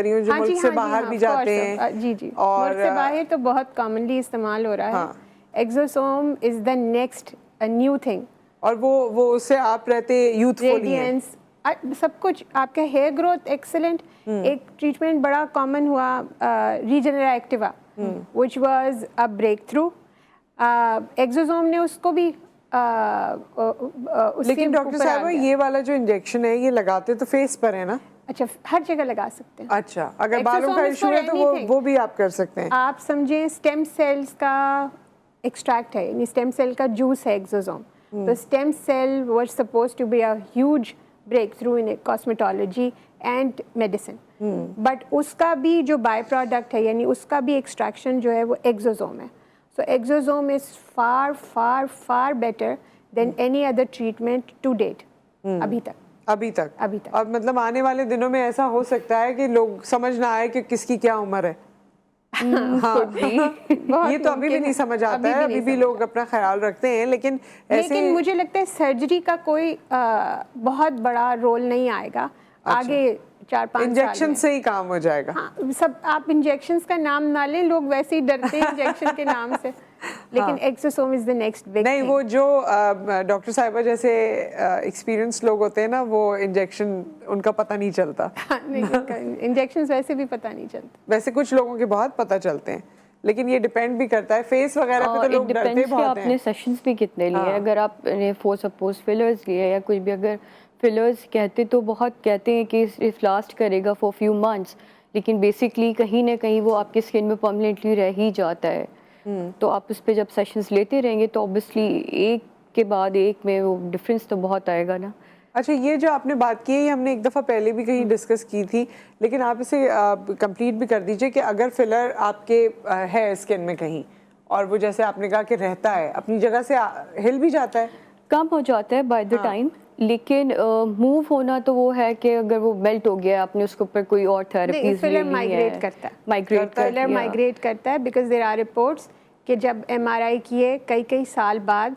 رہی ہوں, جو ملک سے باہر بھی جاتے ہیں. جی ملک سے باہر تو بہت کامنلی استعمال ہو رہا ہے. ایگزوسوم از دا نیکسٹ نیو تھنگ. اور وہ اس سے آپ رہتے یوتھفل ہیں, سب کچھ. آپ کا ہیئر گروتھ ایکسلنٹ. ایک ٹریٹمنٹ بڑا کامن ہوا Regenera Activa which was a breakthrough. Exosome نے اس کو بھی لیکن ڈاکٹر صاحبہ یہ والا جو انجیکشن ہے یہ لگاتے تو فیس پر ہے نا؟ اچھا, ہر جگہ لگا سکتے ہیں. اچھا, اگر بالوں کا ایشو ہے تو وہ بھی آپ کر سکتے ہیں. آپ سمجھیں اسٹیم سیلز کا ایکسٹریکٹ ہے, یعنی اسٹیم سیل کا جوس ہے ایگزوسوم. تو stem cell was suppose to be a huge breakthrough in cosmetology and medicine. But اس کا بھی جو بائی پروڈکٹ ہے, یعنی اس کا بھی ایکسٹریکشن جو ہے وہ ایگزوسوم ہے. So exosome is far far far better than any other treatment to date. ابھی تک. اور مطلب آنے والے دنوں میں ایسا ہو سکتا ہے کہ لوگ سمجھ نہ آئے کہ کس کی کیا عمر ہے. یہ تو ابھی بھی نہیں سمجھ آتا ہے, ابھی بھی لوگ اپنا خیال رکھتے ہیں. لیکن مجھے لگتا ہے سرجری کا کوئی بہت بڑا رول نہیں آئے گا آگے 4-5 سال. انجیکشن سے ہی کام ہو جائے گا. سب آپ انجیکشنز کا نام نہ لیں, لوگ ویسے ہی ڈرتے ہیں انجیکشن کے نام سے. لیکن ایکسوسوم از دی نیکسٹ بگ. نہیں, وہ جو ڈاکٹر صاحبہ جیسے ایکسپیرینس لوگ ہوتے ہیں نا, وہ انجیکشن ان کا پتہ نہیں چلتا. انجیکشنز ویسے بھی پتہ نہیں چلتا. ویسے کچھ لوگوں کے بہت پتہ چلتے ہیں, لیکن یہ ڈیپینڈ بھی کرتا ہے فیس وغیرہ پہ. تو لوگ ڈرتے بہت ہیں. آپ نے سیشنز بھی کتنے لیے, اگر آپ نے فور سپوز فلرز لیے یا کچھ بھی, اگر فلرز کہتے تو بہت کہتے ہیں کہ صرف لاسٹ کرے گا فار فیو منتھس, لیکن بیسکلی کہیں نہ کہیں وہ آپ کی اسکن میں پرماننٹلی رہ ہی جاتا ہے. تو آپ اس پہ جب سیشنز لیتے رہیں گے تو اوبیسلی ایک کے بعد ایک میں وہ ڈفرینس تو بہت آئے گا نا. اچھا, یہ جو آپ نے بات کی ہے یہ ہم نے ایک دفعہ پہلے بھی کہیں ڈسکس کی تھی, لیکن آپ اسے کمپلیٹ بھی کر دیجئے کہ اگر فلر آپ کے ہے اسکن میں کہیں اور وہ جیسے آپ نے کہا کہ رہتا ہے اپنی جگہ سے, ہل بھی جاتا ہے, کم ہو جاتا ہے بائی دا ٹائم, لیکن موو ہونا تو وہ ہے کہ اگر وہ میلٹ ہو گیا آپ نے اس کے اوپر کوئی اور تھراپیز لے لی ہے. مائگریٹ کرتا ہے بیکاز دیر آر رپورٹس کہ جب MRI کیے کئی سال بعد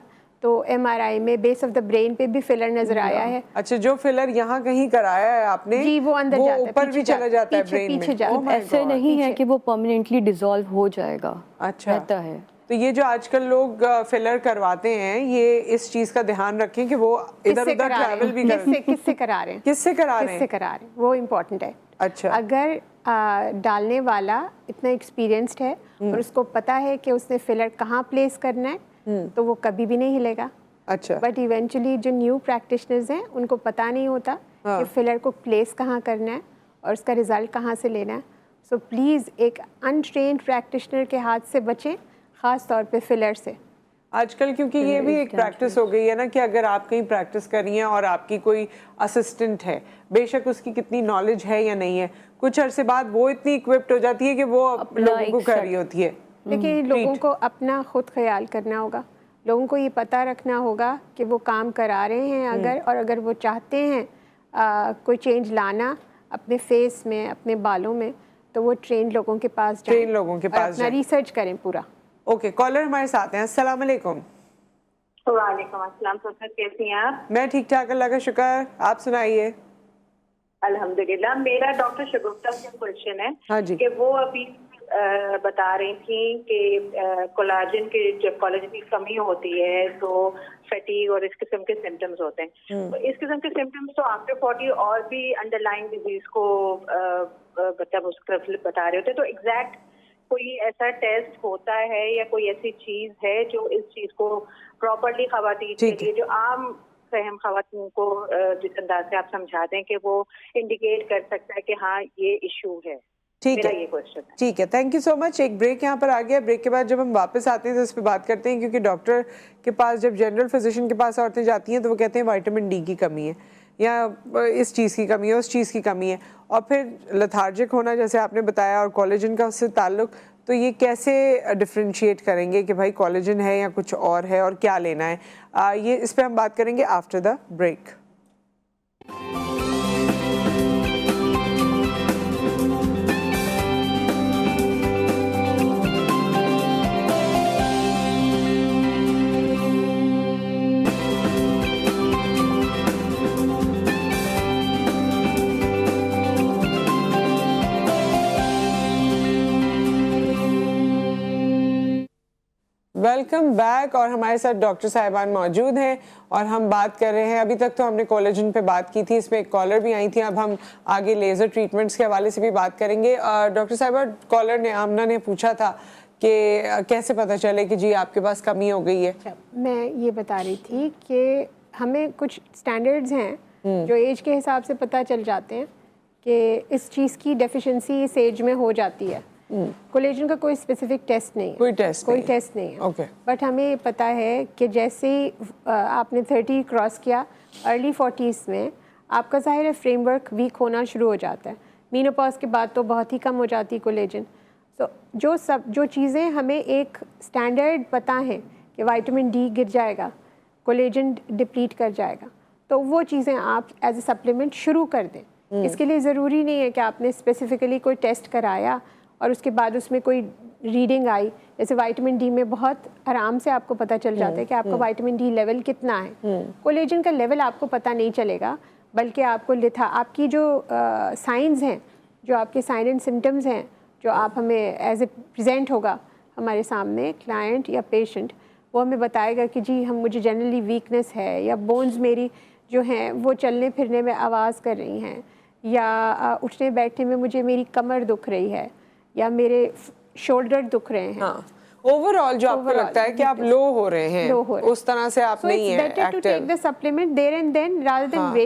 تو MRI میں بیس آف دا برین پہ بھی فلر نظر آیا ہے. اچھا, جو فلر یہاں کہیں کرایا ہے آپ نے جی وہ اندر جاتا ہے, اوپر بھی چلا جاتا ہے برین میں. ایسے نہیں ہے کہ وہ پرماننٹلی ڈیزالو ہو جائے گا. اچھا, رہتا ہے تو یہ جو آج کل لوگ فلر کرواتے ہیں یہ اس چیز کا دھیان رکھیں کہ وہ ادھر ادھر ٹریول بھی کس سے کرا رہے ہیں کس سے کرا رہے ہیں وہ امپورٹنٹ ہے. اچھا, اگر ڈالنے والا اتنا ایکسپیرینسڈ ہے اور اس کو پتا ہے کہ اس نے فلر کہاں پلیس کرنا ہے تو وہ کبھی بھی نہیں ہلے گا. اچھا, بٹ ایونچولی جو نیو پریکٹیشنرز ہیں ان کو پتہ نہیں ہوتا کہ فلر کو پلیس کہاں کرنا ہے اور اس کا رزلٹ کہاں سے لینا ہے. سو پلیز ایک انٹرینڈ پریکٹیشنر کے ہاتھ سے بچیں, خاص طور پہ فلر سے. آج کل کیونکہ یہ بھی ایک پریکٹس ہو گئی ہے نا کہ اگر آپ کہیں پریکٹس کر رہی ہیں اور آپ کی کوئی اسسٹنٹ ہے, بے شک اس کی کتنی نالج ہے یا نہیں ہے, کچھ عرصے بعد وہ اتنی اکوپڈ ہو جاتی ہے کہ وہ لوگوں کو کر رہی ہوتی ہے. لیکن لوگوں کو اپنا خود خیال کرنا ہوگا, لوگوں کو یہ پتہ رکھنا ہوگا کہ وہ کام کرا رہے ہیں اگر, اور اگر وہ چاہتے ہیں کوئی چینج لانا اپنے فیس میں, اپنے بالوں میں, تو وہ ٹرینڈ لوگوں کے پاس جائیں, ٹرین لوگوں کے پاس اپنا ریسرچ کریں پورا. اوکے, کالر ہمارے ساتھ ہیں. السلام علیکم. وعلیکم السلام. سر کیسی ہیں آپ؟ میں ٹھیک ٹھاک, اللہ کا شکر, آپ سنائیے. الحمدللہ. میرا ڈاکٹر شگفتہ سے کوشچن ہے. ہاں جی. کہ وہ ابھی بتا رہی تھیں کہ کولاجن کی جب کولاجن کی کمی ہوتی ہے تو فیٹیگ اور اس قسم کے سمٹمز ہوتے ہیں. تو اس قسم کے سمٹمز تو آفٹر 40 اور بھی انڈر لائن ڈیزیز کو مطلب اس طرف بتا رہے ہوتے ہیں. تو ایگزیکٹ کوئی ایسا ٹیسٹ ہوتا ہے یا کوئی ایسی چیز ہے جو اس چیز کو پراپرلی خواتین کے لیے, جو عام فہم خواتین کو جس انداز سے آپ سمجھا دیں کہ وہ انڈیکیٹ کر سکتا ہے کہ ہاں یہ ایشو ہے؟ ٹھیک ہے, ٹھیک ہے, تھینک یو سو مچ. ایک بریک یہاں پر آ گیا. بریک کے بعد جب ہم واپس آتے ہیں تو اس پہ بات کرتے ہیں, کیونکہ ڈاکٹر کے پاس جب جنرل فزیشین کے پاس عورتیں جاتی ہیں تو وہ کہتے ہیں وائٹامن ڈی کی کمی ہے یا اس چیز کی کمی ہے, اس چیز کی کمی ہے, اور پھر لتھارجک ہونا جیسے آپ نے بتایا اور کولیجن کا اس سے تعلق. تو یہ کیسے ڈفرینشیٹ کریں گے کہ بھائی کولیجن ہے یا کچھ اور ہے اور کیا لینا ہے, یہ اس پہ ہم بات کریں گے after the break. Welcome back. اور ہمارے ساتھ ڈاکٹر صاحبان موجود ہیں اور ہم بات کر رہے ہیں, ابھی تک تو ہم نے کولیجن پہ بات کی تھی, اس میں ایک کالر بھی آئی تھی, اب ہم آگے لیزر ٹریٹمنٹس کے حوالے سے بھی بات کریں گے. ڈاکٹر صاحبہ, کالر نے, آمنہ نے پوچھا تھا کہ کیسے پتہ چلے کہ جی آپ کے پاس کمی ہو گئی ہے. میں یہ بتا رہی تھی کہ ہمیں کچھ سٹینڈرڈز ہیں جو ایج کے حساب سے پتہ چل جاتے ہیں کہ اس چیز کی ڈیفیشنسی اس ایج میں ہو جاتی ہے. کولیجن کا کوئی اسپیسیفک ٹیسٹ نہیں ہے, کوئی ٹیسٹ نہیں ہے, بٹ ہمیں پتہ ہے کہ جیسے ہی آپ نے 30 کراس کیا, ارلی 40s میں آپ کا ظاہر ہے فریم ورک ویک ہونا شروع ہو جاتا ہے. مینوپاز کے بعد تو بہت ہی کم ہو جاتی ہے کولیجن. تو جو چیزیں ہمیں ایک اسٹینڈرڈ پتہ ہے کہ وائٹامن ڈی گر جائے گا, کولیجن ڈپلیٹ کر جائے گا, تو وہ چیزیں آپ ایز اے سپلیمنٹ شروع کر دیں. اس کے لیے ضروری نہیں ہے کہ آپ نے اسپیسیفکلی کوئی ٹیسٹ کرایا اور اس کے بعد اس میں کوئی ریڈنگ آئی. جیسے وائٹامن ڈی میں بہت آرام سے آپ کو پتہ چل جاتا ہے کہ آپ کا وائٹامن ڈی لیول کتنا ہے. کولیجن کا لیول آپ کو پتہ نہیں چلے گا, بلکہ آپ کو آپ کی جو سائنز ہیں, جو آپ کے سائن اینڈ سمٹمز ہیں, جو آپ ہمیں ایز اے پریزنٹ ہوگا ہمارے سامنے کلائنٹ یا پیشنٹ, وہ ہمیں بتائے گا کہ جی مجھے جنرلی ویکنس ہے, یا بونز میری جو ہیں وہ چلنے پھرنے میں آواز کر رہی ہیں, یا اٹھنے بیٹھنے میں مجھے میری کمر دکھ رہی ہے, یا میرے شولڈر دکھ رہے ہیں. اوور آل جو آپ کو لگتا ہے کہ آپ لو ہو رہے ہیں, اس طرح سے آپ نہیں ہیں ایکٹیو,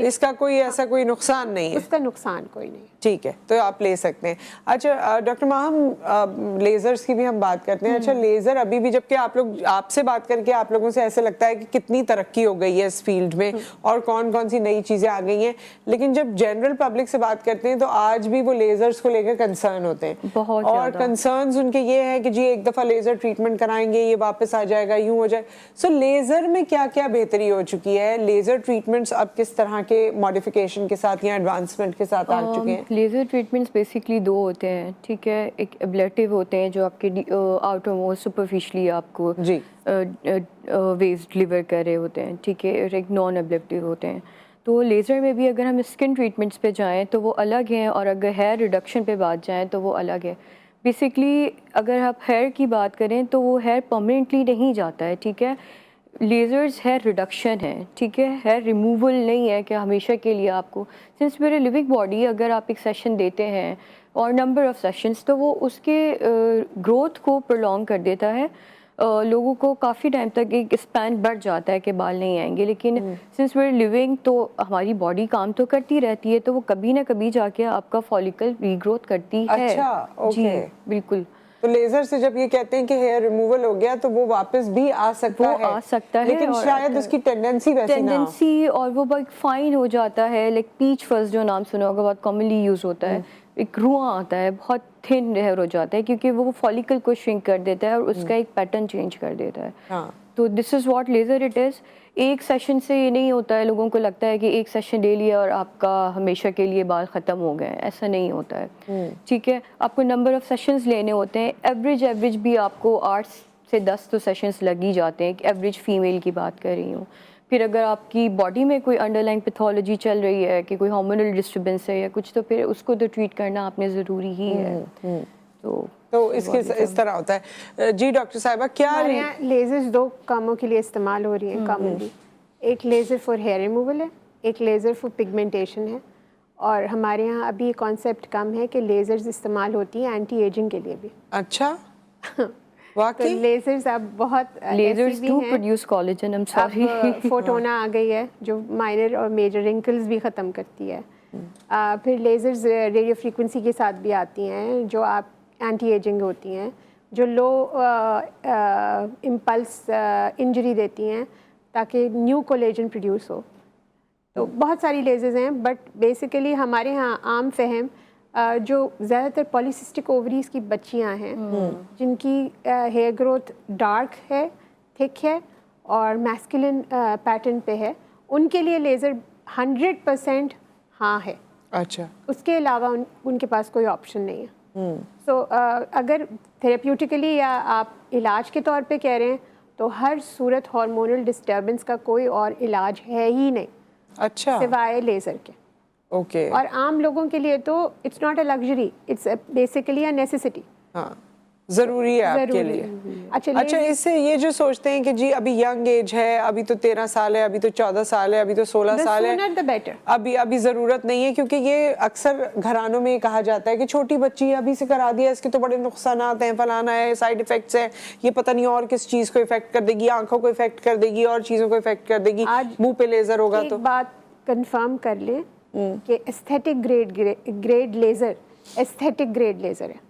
اس کا کوئی ایسا کوئی نقصان نہیں ہے, اس کا نقصان کوئی نہیں. ٹھیک ہے, تو آپ لے سکتے ہیں. اچھا ڈاکٹر ماہم, لیزرز کی بھی ہم بات کرتے ہیں. اچھا لیزر ابھی بھی, جبکہ آپ سے بات کر کے آپ لوگوں سے ایسے لگتا ہے کہ کتنی ترقی ہو گئی ہے اس فیلڈ میں اور کون کون سی نئی چیزیں آ گئی ہیں, لیکن جب جنرل پبلک سے بات کرتے ہیں تو آج بھی وہ لیزرز کو لے کر کنسرن ہوتے ہیں, اور کنسرنز ان کے یہ ہے کہ جی ایک دفعہ لیزر ٹریٹمنٹ کرائیں گے یہ واپس آ جائے گا, یوں ہو جائے. سو لیزر میں کیا کیا بہتری ہو چکی ہے, لیزر ٹریٹمنٹس اب کس طرح کے ماڈیفیکیشن کے ساتھ یا ایڈوانسمنٹ کے ساتھ آ چکے ہیں؟ لیزر ٹریٹمنٹس بیسکلی دو ہوتے ہیں, ٹھیک ہے. ایک ابلیٹیو ہوتے ہیں جو آپ کے آؤٹر موسٹ سپرفیشلی آپ کو ویسٹ ڈلیور کر رہے ہوتے ہیں, ٹھیک ہے, اور ایک نان ابلیٹیو ہوتے ہیں. تو لیزر میں بھی اگر ہم اسکن ٹریٹمنٹس پہ جائیں تو وہ الگ ہیں, اور اگر ہیئر ریڈکشن پہ بات جائیں تو وہ الگ ہے. بیسکلی اگر آپ ہیئر کی بات کریں تو وہ ہیئر پرماننٹلی نہیں جاتا ہے, ٹھیک ہے. لیزرز ہیئر ریڈکشن ہے, ٹھیک ہے, ہیئر ریموول نہیں ہے کہ ہمیشہ کے لیے آپ کو. Since we're a living body, اگر آپ ایک سیشن دیتے ہیں اور نمبر آف سیشنز, تو وہ اس کے گروتھ کو پرولونگ کر دیتا ہے. لوگوں کو کافی ٹائم تک ایک اسپین بڑھ جاتا ہے کہ بال نہیں آئیں گے, لیکن سنس ویئر لیونگ تو ہماری باڈی کام تو کرتی رہتی ہے, تو وہ کبھی نہ کبھی جا کے آپ کا فالیکل ری گروتھ کرتی ہے. اچھا, جی بالکل. تو لیزر سے جب یہ کہتے ہیں کہ ہیئر ریموول ہو گیا تو وہ واپس بھی آ سکتا ہے, لیکن شاید اس کی ٹینڈنسی ویسی نہ ہو, اور وہ بہت فائن ہو جاتا ہے. لائک پیچ فز جو نام سنا ہوگا, بہت کامنلی یوز ہوتا ہے. ایک رواں آتا ہے, بہت تھن ہیئر ہو جاتا ہے, کیونکہ وہ فالیکل کو شرنک کر دیتا ہے اور اس کا ایک پیٹرن چینج کر دیتا ہے. تو this is what laser it is. ایک سیشن سے یہ نہیں ہوتا ہے, لوگوں کو لگتا ہے کہ ایک سیشن لے لیا اور آپ کا ہمیشہ کے لیے بال ختم ہو گئے, ایسا نہیں ہوتا ہے. ٹھیک ہے, آپ کو نمبر آف سیشنز لینے ہوتے ہیں. ایوریج بھی آپ کو 8 سے 10 تو سیشنز لگ ہی جاتے ہیں, ایوریج فیمیل کی بات کر رہی ہوں. پھر اگر آپ کی باڈی میں کوئی انڈر لائن پیتھولوجی چل رہی ہے کہ کوئی ہارمونل ڈسٹربنس ہے یا کچھ, تو پھر اس کو تو ٹریٹ کرنا آپ نے ضروری ہی ہے. تو اس طرح ہوتا ہے. جی ڈاکٹر صاحبہ, کیا لیزرز 2 کاموں کے لیے استعمال ہو رہی ہیں کامنلی. ایک لیزر فار ہیئر ریموول ہے, ایک لیزر فار پگمنٹیشن ہے. اور ہمارے یہاں ابھی یہ کانسیپٹ کم ہے کہ لیزرز استعمال ہوتی ہیں اینٹی ایجنگ کے لیے بھی. اچھا, تو لیزرز اب بہت lasers do produce collagen. I'm sorry. فوٹونا آ گئی ہے جو مائنر اور میجر رنکلز بھی ختم کرتی ہے. پھر لیزرز ریڈیو فریکوینسی کے ساتھ بھی آتی ہیں جو آپ اینٹی ایجنگ ہوتی ہیں, جو لو امپلس انجری دیتی ہیں تاکہ نیو کولیجن پروڈیوس ہو. تو بہت ساری لیزرز ہیں, بٹ بیسیکلی ہمارے ہاں عام فہم جو زیادہ تر پالیسسٹک اووریز کی بچیاں ہیں جن کی ہیئر گروتھ ڈارک ہے, تھک ہے اور میسکولن پیٹرن پہ ہے, ان کے لیے لیزر 100% ہاں ہے. اچھا, اس کے علاوہ ان کے پاس کوئی آپشن نہیں ہے. سو اگر تھراپیوٹیکلی یا آپ علاج کے طور پہ کہہ رہے ہیں تو ہر صورت ہارمونل ڈسٹربنس کا کوئی اور علاج ہے ہی نہیں. اچھا, سوائے لیزر کے. اوکے. اور عام لوگوں کے لیے تو it's not a luxury, it's basically a necessity. ہاں, ضروری ہے آپ کے لیے. اچھا, اس سے یہ جو سوچتے ہیں کہ جی ابھی ینگ ایج ہے, ابھی تو 13 سال ہے, ابھی تو 14 سال ہے, ابھی تو 16 سال ہے, ابھی ضرورت نہیں ہے, کیونکہ یہ اکثر گھرانوں میں کہا جاتا ہے کہ چھوٹی بچی ابھی سے کرا دیا, اس کے تو بڑے نقصانات ہیں, فلانا ہے, سائیڈ افیکٹس ہیں, یہ پتہ نہیں اور کس چیز کو افیکٹ کر دے گی, آنکھوں کو افیکٹ کر دے گی, اور چیزوں کو افیکٹ کر دے گی, منہ پہ لیزر ہوگا. تو ایک بات کنفرم کر لیں کہ aesthetic grade laser aesthetic grade laser ہے,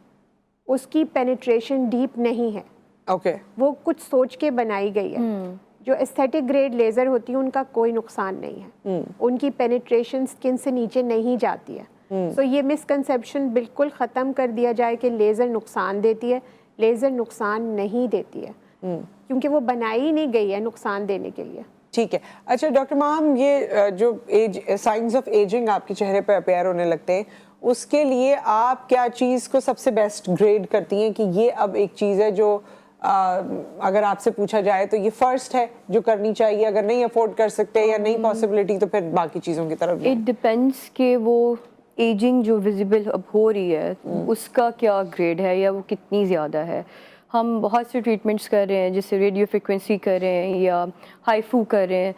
اس کی پینیٹریشن ڈیپ نہیں ہے. اوکے, وہ کچھ سوچ کے بنائی گئی ہے. جو ایستھیٹک گریڈ لیزر ہوتی ہے ان کا کوئی نقصان نہیں ہے, ان کی پینیٹریشن سکن سے نیچے نہیں جاتی ہے. سو یہ مسکنسیپشن بالکل ختم کر دیا جائے کہ لیزر نقصان دیتی ہے. لیزر نقصان نہیں دیتی ہے, کیونکہ وہ بنائی نہیں گئی ہے نقصان دینے کے لیے. ٹھیک ہے. اچھا ڈاکٹر ماہم, یہ جو سائنس آف ایجنگ آپ کے چہرے پہ اپیئر ہونے لگتے ہیں, اس کے لیے آپ کیا چیز کو سب سے بیسٹ گریڈ کرتی ہیں کہ یہ اب ایک چیز ہے جو اگر آپ سے پوچھا جائے تو یہ فرسٹ ہے جو کرنی چاہیے, اگر نہیں افورڈ کر سکتے یا نہیں پاسبلٹی تو پھر باقی چیزوں کی طرف جائیں؟ اٹ ڈپینڈس کہ وہ ایجنگ جو ویزیبل اب ہو رہی ہے اس کا کیا گریڈ ہے یا وہ کتنی زیادہ ہے. ہم بہت سے ٹریٹمنٹس کر رہے ہیں, جیسے ریڈیو فریکوینسی کر رہے ہیں یا ہائیفو کر رہے ہیں,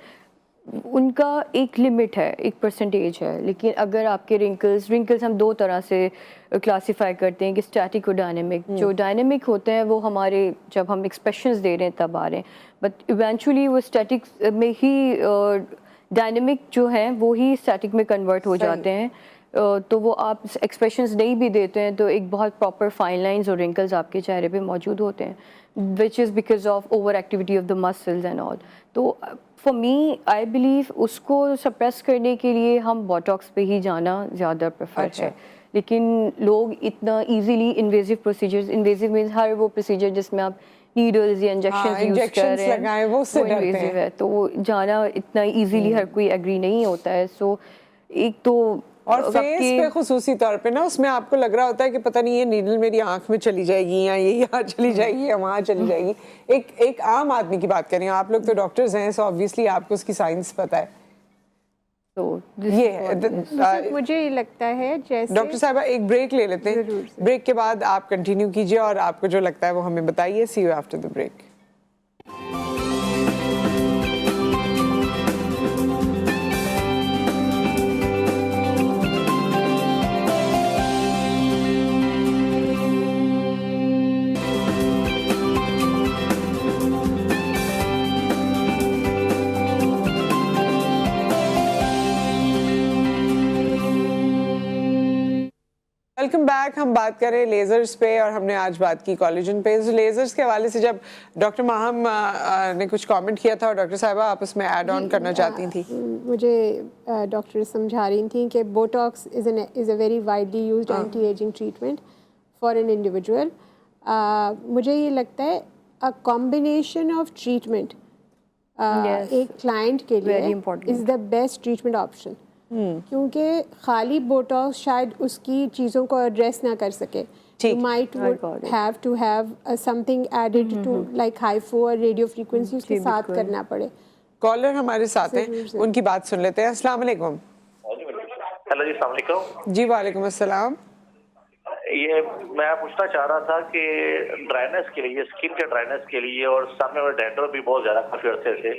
ان کا ایک لمٹ ہے, ایک پرسنٹیج ہے. لیکن اگر آپ کے رنکلز ہم 2 طرح سے کلاسیفائی کرتے ہیں کہ اسٹیٹک اور ڈائنامک. جو ڈائنامک ہوتے ہیں وہ ہمارے جب ہم ایکسپریشنز دے رہے ہیں تب آ رہے ہیں, بٹ ایونچولی وہ اسٹیٹک میں ہی ڈائنامک جو ہیں وہی اسٹیٹک میں کنورٹ ہو جاتے ہیں. تو وہ آپ ایکسپریشنز نہیں بھی دیتے ہیں تو ایک بہت پراپر فائن لائنز اور رنکلز آپ کے چہرے پہ موجود ہوتے ہیں, which is because of over activity of the muscles and all. تو فار می آئی بلیو اس کو سپریس کرنے کے لیے ہم بوٹاکس پہ ہی جانا زیادہ پریفر ہے. لیکن لوگ اتنا ایزیلی انویزو پروسیجرز, انویزو مینس ہر وہ پروسیجر جس میں آپ نیڈلز یا انجیکشنز یوز کر رہے ہیں وہ انویزو ہے, تو وہ جانا اتنا ایزیلی ہر کوئی ایگری نہیں ہوتا ہے. سو ایک تو اور فیس پہ خصوصی طور پہ نا, اس میں آپ کو لگ رہا ہوتا ہے کہ پتہ نہیں یہ نیڈل میری آنکھ میں چلی جائے گی یا یہ یہاں چلی جائے گی یا وہاں چلی جائے گی. ایک عام آدمی کی بات کریں, آپ لوگ تو ڈاکٹرز ہیں, سو آبویسلی آپ کو اس کی سائنس پتہ ہے. So یہ ہے مجھے یہ لگتا ہے جیسے ڈاکٹر صاحبہ ایک بریک لے لیتے ہیں, بریک کے بعد آپ کنٹینیو کیجیے اور آپ کو جو لگتا ہے وہ ہمیں بتائیے. See you after the break. Welcome back. ہم بات کر رہے ہیں لیزرز پہ اور ہم نے آج بات کی کولیجن پہ. لیزرز کے حوالے سے جب ڈاکٹر ماہم نے کچھ کامنٹ کیا تھا اور ڈاکٹر صاحبہ آپ اس میں ایڈ آن کرنا چاہتی تھیں. مجھے ڈاکٹر سمجھا رہی تھیں کہ Botox is a very widely used anti ageing treatment for an individual. مجھے یہ لگتا ہے کمبینیشن آف ٹریٹمنٹ ایک کلائنٹ کے لیے is the best treatment option, کیونکہ خالی بوٹاکس شاید اس کی چیزوں کو ایڈریس نہ کر سکے. You might have to have something added to like HIFO اور ریڈیو فریکوینسی اس کے ساتھ کرنا پڑے. کالر ہمارے ساتھ ہیں, ان کی بات سن لیتے ہیں. السلام علیکم. ہیلو جی, السلام علیکم. جی وعلیکم السلام. یہ میں پوچھنا چاہ رہا تھا کہ ڈرائنس کے لیے, اسکن کے ڈرائنس کے لیے, اور سامنے والے ڈینڈرف بھی بہت زیادہ کافی عرصے سے,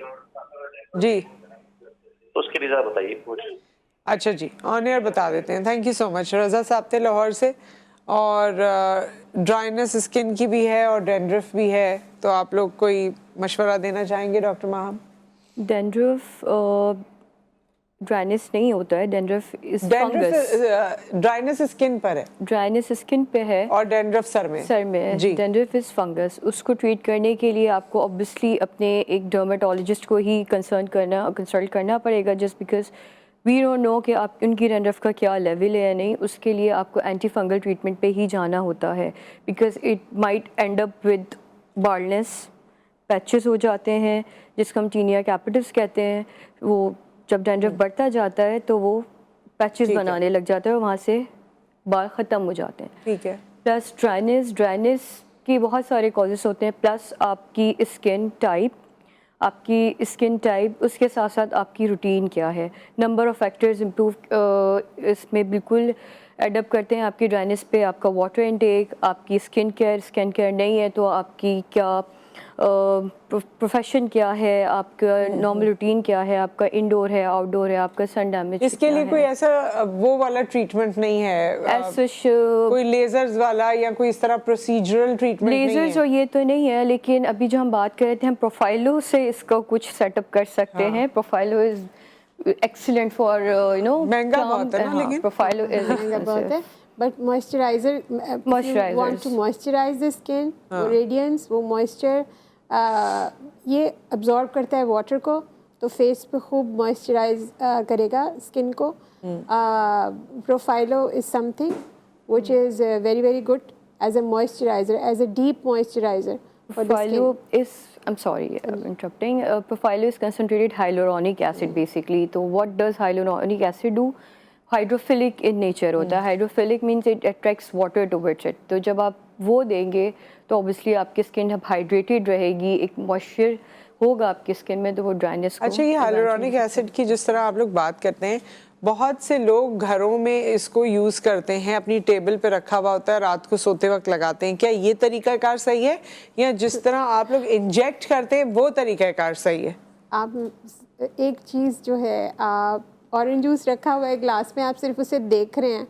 جی اس کے لیے ذرا بتائیے کچھ. اچھا جی, آن ایئر بتا دیتے ہیں. تھینک یو سو مچ. رضا صاحب تھے لاہور سے, اور ڈرائنس اسکن کی بھی ہے اور ڈینڈرف بھی ہے, تو آپ لوگ کوئی مشورہ دینا چاہیں گے ڈاکٹر ماہم؟ ڈینڈرف ڈرائنس نہیں ہوتا ہے, ڈینڈرف ڈرائنس اسکن پر ہے, ڈرائنس اسکن پہ ہے, اور ڈینڈرف سر میں ہے. ڈینڈرف از فنگس. اس کو ٹریٹ کرنے کے لیے آپ کو اوبویسلی اپنے ایک ڈرمیٹولوجسٹ کو ہی کنسلٹ کرنا پڑے گا, just because we don't know کہ آپ ان کی ڈینڈرف کا کیا لیول ہے یا نہیں. اس کے لیے آپ کو اینٹی فنگل ٹریٹمنٹ پہ ہی جانا ہوتا ہے, because it might end up with balance, patches ہو جاتے ہیں جس کو ہم ٹینیا کیپٹس کہتے ہیں. وہ جب ڈینڈرف بڑھتا جاتا ہے تو وہ پیچز بنانے لگ جاتا ہے, وہاں سے بال ختم ہو جاتے ہیں. ٹھیک ہے. پلس ڈرائنس کی بہت سارے کازز ہوتے ہیں, پلس آپ کی اسکن ٹائپ, اس کے ساتھ ساتھ آپ کی روٹین کیا ہے. نمبر آف فیکٹرز امپروو اس میں بالکل ایڈ اپ کرتے ہیں آپ کی ڈرائنس پہ. آپ کا واٹر انٹیک, آپ کی اسکن کیئر نہیں ہے تو آپ کی کیا پروفیشن کیا ہے, آپ کا نارمل روٹین کیا ہے, آپ کا انڈور ہے, آؤٹ ڈور ہے, آپ کا سن ڈیمیج. اس کے لیے کوئی ایسا وہ والا ٹریٹمنٹ نہیں ہے, کوئی لیزرز والا یا کوئی اس طرح پروسیجرل ٹریٹمنٹ نہیں ہے؟ لیزرز اور یہ تو نہیں ہے, لیکن ابھی جو ہم بات کر رہے تھے, ہم پروفائلو سے اس کا کچھ سیٹ اپ کر سکتے ہیں. پروفائلو از ایکسیلنٹ فار مہنگا بہت ہے نا, لیکن پروفائلو از مہنگا بہت ہے. But moisturiser, want to moisturise the skin, radiance, وہ موئسچر یہ ابزارب کرتا ہے واٹر کو, تو فیس پہ خوب موئسچرائز کرے گا اسکن کو. Profhilo is something which is very very good as a moisturiser, as a deep moisturiser. Profilo is, I'm sorry, I'm interrupting. Profilo is concentrated hyaluronic acid basically. So what does hyaluronic acid do? Hydrophilic in nature ہوتا ہے. Hydrophilic means it attracts water towards it. تو جب آپ وہ دیں گے تو obviously آپ کی اسکن اب ہائیڈریٹیڈ رہے گی, ایک موئسچر ہوگا آپ کی اسکن میں, تو وہ ڈرائنس کو. اچھا, یہ ہائلورونک ایسڈ کی جس طرح آپ لوگ بات کرتے ہیں, بہت سے لوگ گھروں میں اس کو یوز کرتے ہیں, اپنی ٹیبل پہ رکھا ہوا ہوتا ہے, رات کو سوتے وقت لگاتے ہیں. کیا یہ طریقہ کار صحیح ہے, یا جس طرح آپ لوگ انجیکٹ کرتے ہیں وہ طریقہ کار صحیح ہے؟ آپ ایک چیز جو ہے, آپ اورنج جوس رکھا ہوا ہے گلاس میں, آپ صرف اسے دیکھ رہے ہیں,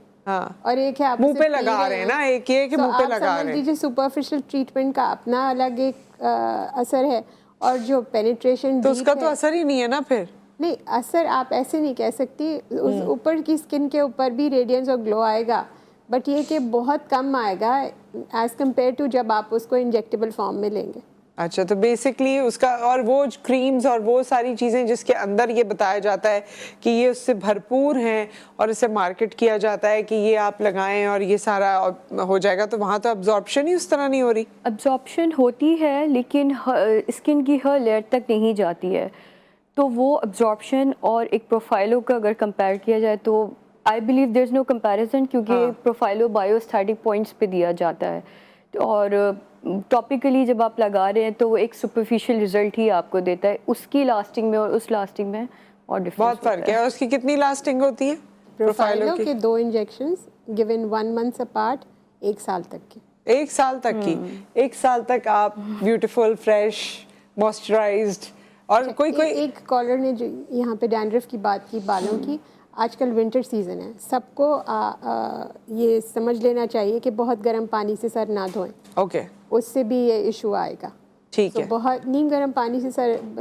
اور ایک ہے آپ منہ پہ لگا رہے ہیں نا, ایک یہ کہ منہ پہ لگا رہے ہیں. سپرفیشل ٹریٹمنٹ کا اپنا الگ ایک اثر ہے, اور جو پینیٹریشن, تو اس کا تو اثر ہی نہیں ہے نا پھر. نہیں, اثر آپ ایسے نہیں کہہ سکتی, اس اوپر کی اسکن کے اوپر بھی ریڈینس اور گلو آئے گا, بٹ یہ کہ بہت کم آئے گا ایز کمپیئر ٹو جب آپ اس کو انجیکٹیبل فارم میں لیں گے. اچھا, تو بیسکلی اس کا, اور وہ کریمز اور وہ ساری چیزیں جس کے اندر یہ بتایا جاتا ہے کہ یہ اس سے بھرپور ہیں اور اسے مارکیٹ کیا جاتا ہے کہ یہ آپ لگائیں اور یہ سارا ہو جائے گا, تو وہاں تو ابزارپشن ہی اس طرح نہیں ہو رہی. ابزارپشن ہوتی ہے لیکن اسکن کی ہر لیئر تک نہیں جاتی ہے, تو وہ ابزارپشن اور ایک پروفائلو کا اگر کمپیئر کیا جائے تو I believe there is know comparison, کیونکہ پروفائلو بایو اسٹیٹک پوائنٹس پہ دیا جاتا ہے, اور ٹاپیکلی جب آپ لگا رہے ہیں تو وہ ایک سپرفیشل رزلٹ ہی آپ کو دیتا ہے. اس کی لاسٹنگ میں اور اس لاسٹنگ میں اور difference بہت فرق ہوتا ہے. اور اس کی کتنی لاسٹنگ ہوتی ہے پروفائلو کے 2 انجیکشنز گیون 1 month اپارٹ 1 سال تک کے. 1 سال تک کی. 1 سال تک آپ بیوٹیفل, فریش, موئسچرائزڈ. اور کوئی ایک کالر نے جو یہاں پہ ڈینڈرف کی بات کی بالوں کی, آج کل ونٹر سیزن ہے, سب کو یہ سمجھ لینا چاہیے کہ بہت گرم پانی سے سر نہ دھوئیں. اوکے, اس سے بھی یہ ایشو آئے گا. ٹھیک ہے. بہت نیم گرم پانی سے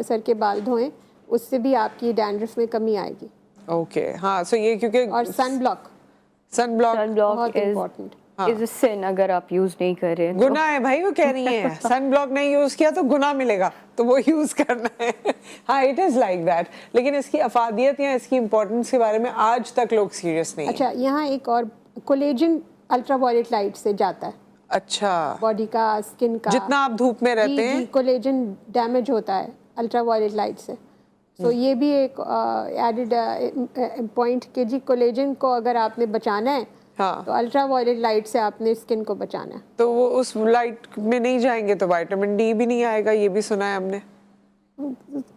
سر کے بال دھوئیں, اس سے بھی آپ کی ڈینڈرف میں کمی آئے گی. اوکے, ہاں. سو یہ کیونکہ اور سن بلاک بہت امپورٹنٹ is a sin اگر آپ یوز نہیں کر رہے ہیں. گناہ ہے بھائی, وہ کہہ رہی ہیں سن بلاک نہیں یوز کیا تو گناہ ملے گا, تو وہ یوز کرنا ہے. ہاں, اٹ از لائک دیٹ. لیکن اس کی افادیت یا اس کی امپورٹنس کے بارے میں آج تک لوگ سیریس نہیں ہیں. اچھا, یہاں ایک اور کولیجن الٹرا وائلٹ لائٹ سے جاتا ہے. اچھا, باڈی کا, اسکن کا, جتنا آپ دھوپ میں رہتے ہیں کولیجن ڈیمیج ہوتا ہے الٹرا وائلٹ لائٹ سے. تو یہ بھی ایک ایڈڈ پوائنٹ کہ جی کولیجن کو اگر آپ نے بچانا ہے تو الٹرا وائلٹ لائٹ سے آپ نے اسکن کو بچانا ہے. تو وہ اس لائٹ میں نہیں جائیں گے تو وائٹامن ڈی بھی نہیں آئے گا, یہ بھی سنا ہے ہم نے.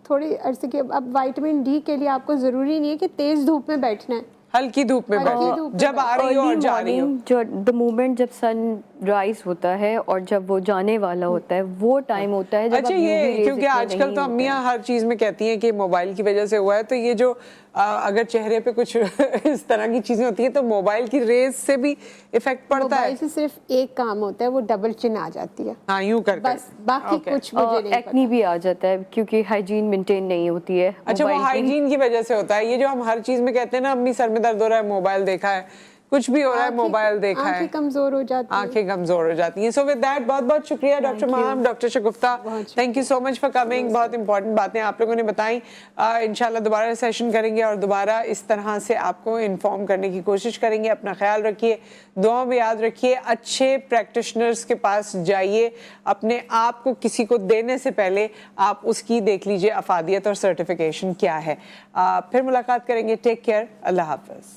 تھوڑی عرصے کے اب وائٹامن ڈی کے لیے آپ کو ضروری نہیں ہے کہ تیز دھوپ میں بیٹھنا ہے, ہلکی دھوپ میں بیٹھے, جب آ رہی ہو اور جا رہی ہو. جو the moment جب سن رائز ہوتا ہے اور جب وہ جانے والا ہوتا ہے وہ ٹائم ہوتا ہے جب اچھا, یہ کیونکہ آج کل تو امیاں ہر چیز میں کہتی ہیں کہ موبائل کی وجہ سے ہوا ہے, تو یہ جو اگر چہرے پہ کچھ اس طرح کی چیزیں ہوتی ہیں تو موبائل کی ریز سے بھی افیکٹ پڑتا ہے. موبائل سے صرف ایک کام ہوتا ہے, وہ ڈبل چن آ جاتی ہے. ہاں, یوں کر کے بس, باقی کچھ مجھے نہیں پتا. ایکنی بھی آ جاتا ہے کیونکہ ہائیجین مینٹین نہیں ہوتی ہے. اچھا, وہ ہائیجین کی وجہ سے ہوتا ہے. یہ جو ہم ہر چیز میں کہتے ہیں نا, امی سر میں درد ہو رہا ہے موبائل دیکھا ہے, کچھ بھی ہو رہا ہے موبائل دیکھا ہے, آنکھیں کمزور ہو جاتی ہیں. آنکھیں کمزور ہو جاتی ہیں. سو ود دیٹ بہت بہت شکریہ doctor Maham, doctor Shagufta, thank you so much for coming. بہت امپورٹنٹ باتیں آپ لوگوں نے بتائیں. انشاءاللہ دوبارہ سیشن کریں گے اور دوبارہ اس طرح سے آپ کو انفارم کرنے کی کوشش کریں گے. اپنا خیال رکھیے, دعاؤں میں یاد رکھیے, اچھے پریکٹیشنرز کے پاس جائیے. اپنے آپ کو کسی کو دینے سے پہلے آپ اس کی دیکھ لیجئے افادیت اور سرٹیفیکیشن کیا ہے. پھر ملاقات کریں گے. ٹیک کیئر, اللہ حافظ.